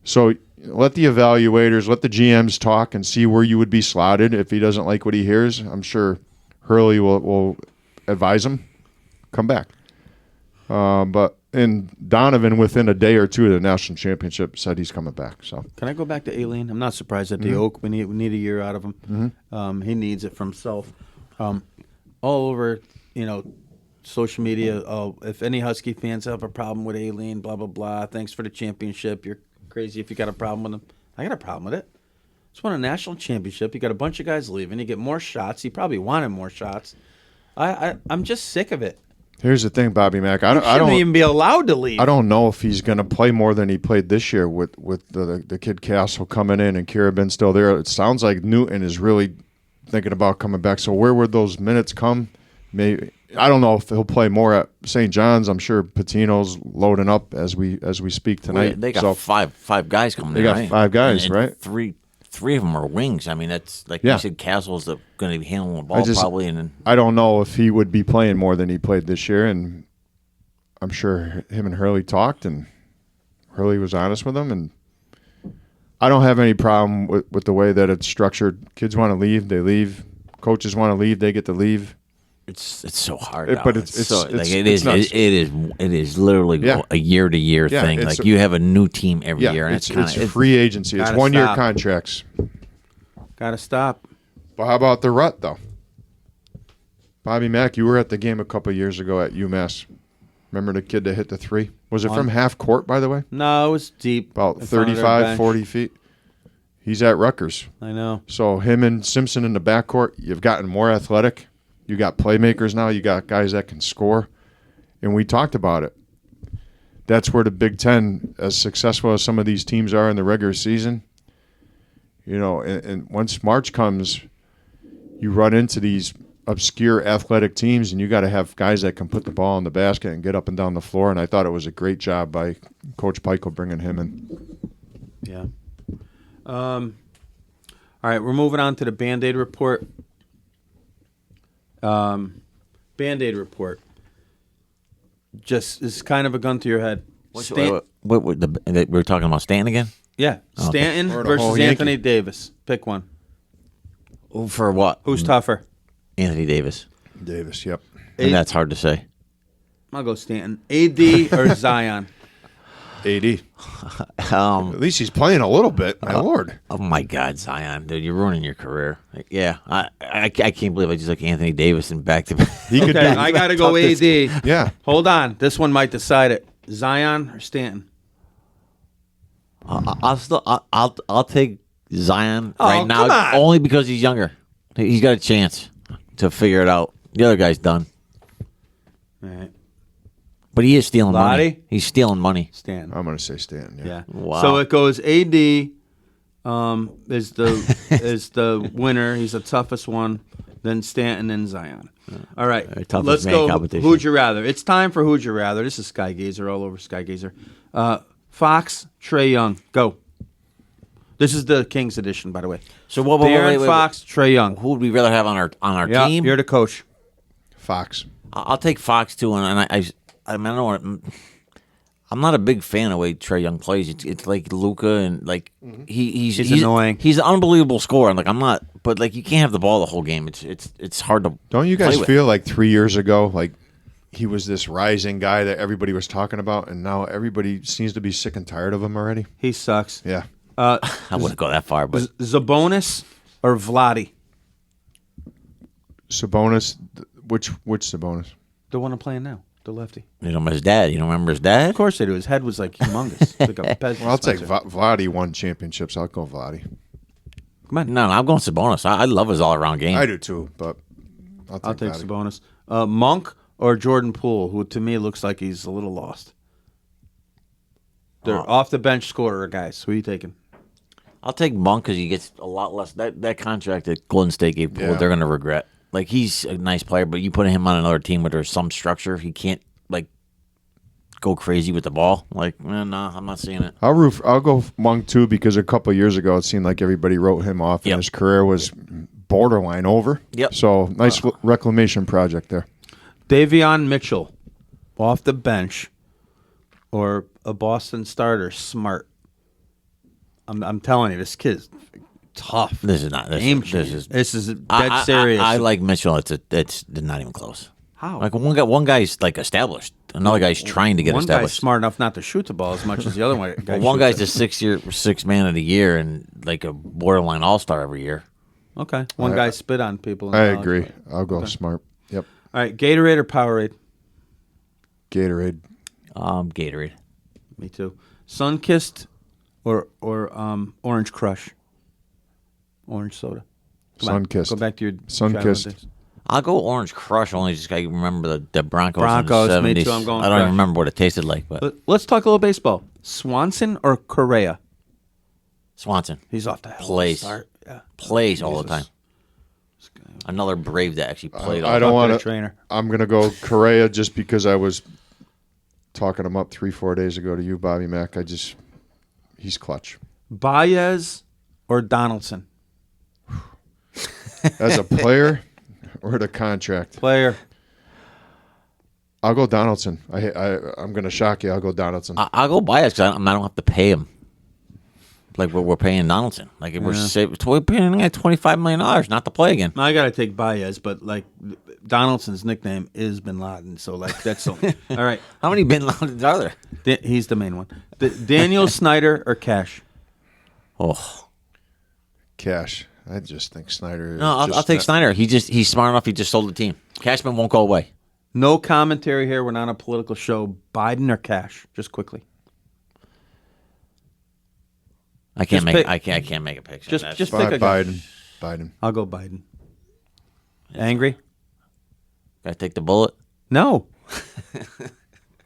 Speaker 2: So let the evaluators, let the GMs talk and see where you would be slotted. If he doesn't like what he hears, I'm sure Hurley will advise him, come back. And Donovan, within a day or two of the national championship, said he's coming back. So
Speaker 1: Can I go back to Aileen? I'm not surprised at the Oak. We need a year out of him. He needs it for himself. All over, social media. Oh, if any Husky fans have a problem with Aileen, blah blah blah. Thanks for the championship. You're crazy if you got a problem with him. I got a problem with it. Just won a national championship. You got a bunch of guys leaving. You get more shots. He probably wanted more shots. I'm just sick of it.
Speaker 2: here's the thing, Bobby Mack. I
Speaker 1: Shouldn't
Speaker 2: don't
Speaker 1: even be allowed to leave.
Speaker 2: I don't know if he's going to play more than he played this year with the kid Castle coming in and Kirabin still there. It sounds like Newton is really thinking about coming back. So where would those minutes come? Maybe I don't know if he'll play more at St. John's. I'm sure Patino's loading up as we speak tonight.
Speaker 3: They got
Speaker 2: So
Speaker 3: five guys coming.
Speaker 2: They
Speaker 3: there,
Speaker 2: got
Speaker 3: right?
Speaker 2: 5 guys,
Speaker 3: And
Speaker 2: right?
Speaker 3: Three of them are wings. I mean, that's like
Speaker 2: Yeah.
Speaker 3: you said. Castle's going to be handling the ball probably, and then
Speaker 2: I don't know if he would be playing more than he played this year, and I'm sure him and Hurley talked, and Hurley was honest with him, and I don't have any problem with the way that it's structured. Kids want to leave, they leave. Coaches want to leave, they get to leave.
Speaker 3: it's so hard.
Speaker 2: But
Speaker 3: now.
Speaker 2: it's
Speaker 3: so,
Speaker 2: it's
Speaker 3: like, it
Speaker 2: it's
Speaker 3: is
Speaker 2: nuts.
Speaker 3: it is literally
Speaker 2: Yeah.
Speaker 3: a year to year
Speaker 2: Yeah,
Speaker 3: thing.
Speaker 2: it's
Speaker 3: Like you have a new team every
Speaker 2: Yeah,
Speaker 3: year, and
Speaker 2: it's
Speaker 3: it's kind of
Speaker 2: free agency. It's
Speaker 1: gotta
Speaker 2: 1-year
Speaker 1: stop.
Speaker 2: contracts.
Speaker 1: Gotta stop.
Speaker 2: But how about the rut, though? Bobby Mack, you were at the game a couple years ago at UMass. Remember the kid that hit the three? Was it from half court, by the way?
Speaker 1: No, it was deep.
Speaker 2: About
Speaker 1: in front of their
Speaker 2: 35,
Speaker 1: bench.
Speaker 2: 40 feet. He's at Rutgers.
Speaker 1: I know.
Speaker 2: So him and Simpson in the backcourt, you've gotten more athletic. You got playmakers now. You got guys that can score. And we talked about it. That's where the Big Ten, as successful as some of these teams are in the regular season, and once March comes, you run into these obscure athletic teams, and you got to have guys that can put the ball in the basket and get up and down the floor. And I thought it was a great job by Coach Peichel bringing him in.
Speaker 1: Yeah. All right, we're moving on to the Band-Aid report. Band-Aid report. Just is kind of a gun to your head.
Speaker 3: We're talking about Stanton again?
Speaker 1: Yeah,
Speaker 3: Okay.
Speaker 1: Stanton
Speaker 2: Or the whole
Speaker 1: versus
Speaker 2: Yankee.
Speaker 1: Anthony Davis. Pick one.
Speaker 3: For what?
Speaker 1: Who's tougher?
Speaker 3: Anthony Davis.
Speaker 2: Davis, yep.
Speaker 3: And that's hard to say.
Speaker 1: I'll go Stanton. AD or Zion?
Speaker 2: AD. At least he's playing a little bit. My Lord.
Speaker 3: Oh my God, Zion, dude, you're ruining your career. Yeah, I can't believe I just like Anthony Davis and back to back.
Speaker 2: He could
Speaker 1: Okay,
Speaker 2: be.
Speaker 1: I got to go AD.
Speaker 2: Yeah.
Speaker 1: Hold on. This one might decide it. Zion or Stanton?
Speaker 3: I'll take Zion
Speaker 1: Oh,
Speaker 3: right now
Speaker 1: come on.
Speaker 3: only because he's younger. He's got a chance to figure it out. The other guy's done,
Speaker 1: All right.
Speaker 3: but he is stealing
Speaker 1: Loddy?
Speaker 3: money. He's stealing money.
Speaker 1: Stanton.
Speaker 2: I'm going to say Stanton. Yeah.
Speaker 1: Yeah.
Speaker 3: Wow.
Speaker 1: So it goes AD is the winner. He's the toughest one. Then Stanton and Zion. All right.
Speaker 3: toughest
Speaker 1: Let's
Speaker 3: man
Speaker 1: go.
Speaker 3: competition.
Speaker 1: Who'd you rather? It's time for Who'd You Rather. This is Sky Gazer all over Sky Gazer. Fox, Trey Young. Go. This is the Kings edition, by the way.
Speaker 3: So what?
Speaker 1: De'Aaron Fox, Trey Young.
Speaker 3: Who would we rather have on our
Speaker 1: Yeah,
Speaker 3: team?
Speaker 1: you're the coach.
Speaker 2: Fox.
Speaker 3: I'll take Fox too, and I mean, I don't want. I'm not a big fan of the way Trey Young plays. It's like Luka, and like he's
Speaker 1: annoying.
Speaker 3: He's an unbelievable scorer. And like I'm not, but like you can't have the ball the whole game. It's hard to.
Speaker 2: Don't you
Speaker 3: play
Speaker 2: guys
Speaker 3: with.
Speaker 2: feel like 3 years ago, like he was this rising guy that everybody was talking about, and now everybody seems to be sick and tired of him already?
Speaker 1: He sucks.
Speaker 2: Yeah.
Speaker 3: I wouldn't go that far, but
Speaker 1: Zabonis or Vladdy?
Speaker 2: Sabonis. Which Sabonis?
Speaker 1: The one I'm playing now. The lefty.
Speaker 3: you don't remember his dad. You don't remember his dad?
Speaker 1: Of course they do. His head was like humongous. Like a Pez
Speaker 2: Well, I'll take
Speaker 1: dispenser.
Speaker 2: Vladdy won championships. I'll go Vladdy.
Speaker 1: Come on.
Speaker 3: No, I'm going Sabonis. I love his all around game.
Speaker 2: I do too, but
Speaker 1: I'll take
Speaker 2: Vladdy.
Speaker 1: Sabonis. Monk or Jordan Poole, who to me looks like he's a little lost. They're off the bench scorer guys. Who are you taking?
Speaker 3: I'll take Monk because he gets a lot less. That contract that Golden State gave Poole,
Speaker 2: Yeah.
Speaker 3: they're going to regret. Like he's a nice player, but you put him on another team where there's some structure, he can't like go crazy with the ball. Like, nah, I'm not seeing it.
Speaker 2: I'll go Monk too because a couple years ago it seemed like everybody wrote him off,
Speaker 3: Yep.
Speaker 2: and his career was borderline over.
Speaker 3: Yep.
Speaker 2: So nice reclamation project there.
Speaker 1: Davion Mitchell, off the bench, or a Boston starter, Smart. I'm telling you, this kid's tough.
Speaker 3: This is not.
Speaker 1: Game
Speaker 3: This is
Speaker 1: dead serious.
Speaker 3: I like Mitchell. It's not even close.
Speaker 1: How?
Speaker 3: Like one guy's like established, another guy's trying to get
Speaker 1: one guy's
Speaker 3: established.
Speaker 1: smart enough not to shoot the ball as much as the other one.
Speaker 3: Well, one guy's a 6 man of the year and like a borderline all star every year.
Speaker 1: Okay. One guy spit on people. in
Speaker 2: I
Speaker 1: college.
Speaker 2: agree. I'll go Smart. Yep.
Speaker 1: All right, Gatorade or Powerade?
Speaker 2: Gatorade.
Speaker 3: Gatorade.
Speaker 1: Me too. Sunkissed or Orange Crush? Orange soda. Come on,
Speaker 2: Sunkissed.
Speaker 1: Go back to your
Speaker 2: Sunkissed.
Speaker 1: childhood days.
Speaker 3: I'll go Orange Crush only just I remember the Broncos.
Speaker 1: Broncos,
Speaker 3: in the
Speaker 1: me
Speaker 3: 70s.
Speaker 1: too, I'm going
Speaker 3: I don't even
Speaker 1: Crush.
Speaker 3: remember what it tasted like, but
Speaker 1: Let's talk a little baseball. Swanson or Correa?
Speaker 3: Swanson
Speaker 1: He's off the hell of a
Speaker 3: Plays.
Speaker 1: start. Yeah.
Speaker 3: plays all the
Speaker 1: Jesus.
Speaker 3: time. Another Brave that actually played.
Speaker 2: I don't
Speaker 1: Fuck
Speaker 2: want
Speaker 1: that
Speaker 2: to.
Speaker 1: trainer.
Speaker 2: I'm going to go Correa just because I was talking him up 3-4 days ago to you, Bobby Mack. He's clutch.
Speaker 1: Baez or Donaldson?
Speaker 2: As a player or the contract?
Speaker 1: Player.
Speaker 2: I'll go Donaldson. I'm going to shock you. I'll go Donaldson.
Speaker 3: I'll go Baez because I don't have to pay him. Like we're paying Donaldson. Like we're paying like $25 million not to play again.
Speaker 1: I got to take Baez, but like Donaldson's nickname is Bin Laden, so like that's all right.
Speaker 3: How many Bin Ladens are there?
Speaker 1: He's the main one. Daniel Snyder or Cash?
Speaker 3: Oh,
Speaker 2: Cash. I just think Snyder.
Speaker 3: No, I'll take Snyder. He's smart enough. He just sold the team. Cashman won't go away.
Speaker 1: No commentary here. We're not a political show. Biden or Cash? Just quickly.
Speaker 3: I can't
Speaker 1: Just
Speaker 3: make.
Speaker 1: pick-
Speaker 3: I can't make a picture.
Speaker 1: Just pick a guy.
Speaker 2: Biden.
Speaker 1: I'll go Biden. Angry?
Speaker 3: Gotta take the bullet.
Speaker 1: No.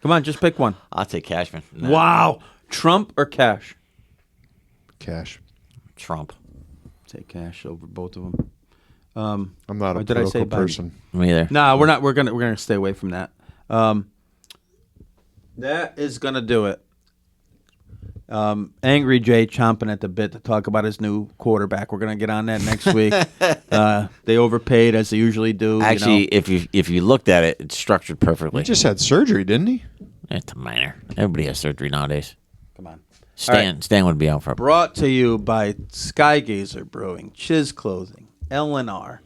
Speaker 1: Come on, just pick one.
Speaker 3: I'll take Cashman. No,
Speaker 1: Wow. Trump or Cash?
Speaker 2: Cash.
Speaker 3: Trump.
Speaker 1: Take Cash over both of them.
Speaker 2: I'm not
Speaker 1: Or
Speaker 2: a
Speaker 1: did I say
Speaker 2: political
Speaker 1: Biden?
Speaker 2: person.
Speaker 3: Me either.
Speaker 1: No, we're not. We're gonna stay away from that. That is gonna do it. Angry Jay chomping at the bit to talk about his new quarterback. We're gonna get on that next week. They overpaid as they usually do.
Speaker 3: Actually, if you looked at it, it's structured perfectly.
Speaker 2: He just had surgery, didn't he?
Speaker 3: It's a minor. Everybody has surgery nowadays.
Speaker 1: come on.
Speaker 3: Stan would be out for.
Speaker 1: Brought to you by Skygazer Brewing, Chiz Clothing, L&R.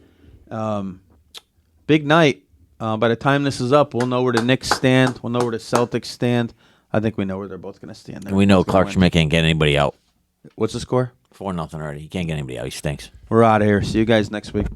Speaker 1: Big night. By the time this is up, we'll know where the Knicks stand. We'll know where the Celtics stand. I think we know where they're both going to stand.
Speaker 3: And we know
Speaker 1: Both gonna
Speaker 3: Clark
Speaker 1: win.
Speaker 3: Schmidt can't get anybody out.
Speaker 1: What's the score?
Speaker 3: 4-0 already. He can't get anybody out. He stinks.
Speaker 1: We're out of here. See you guys next week.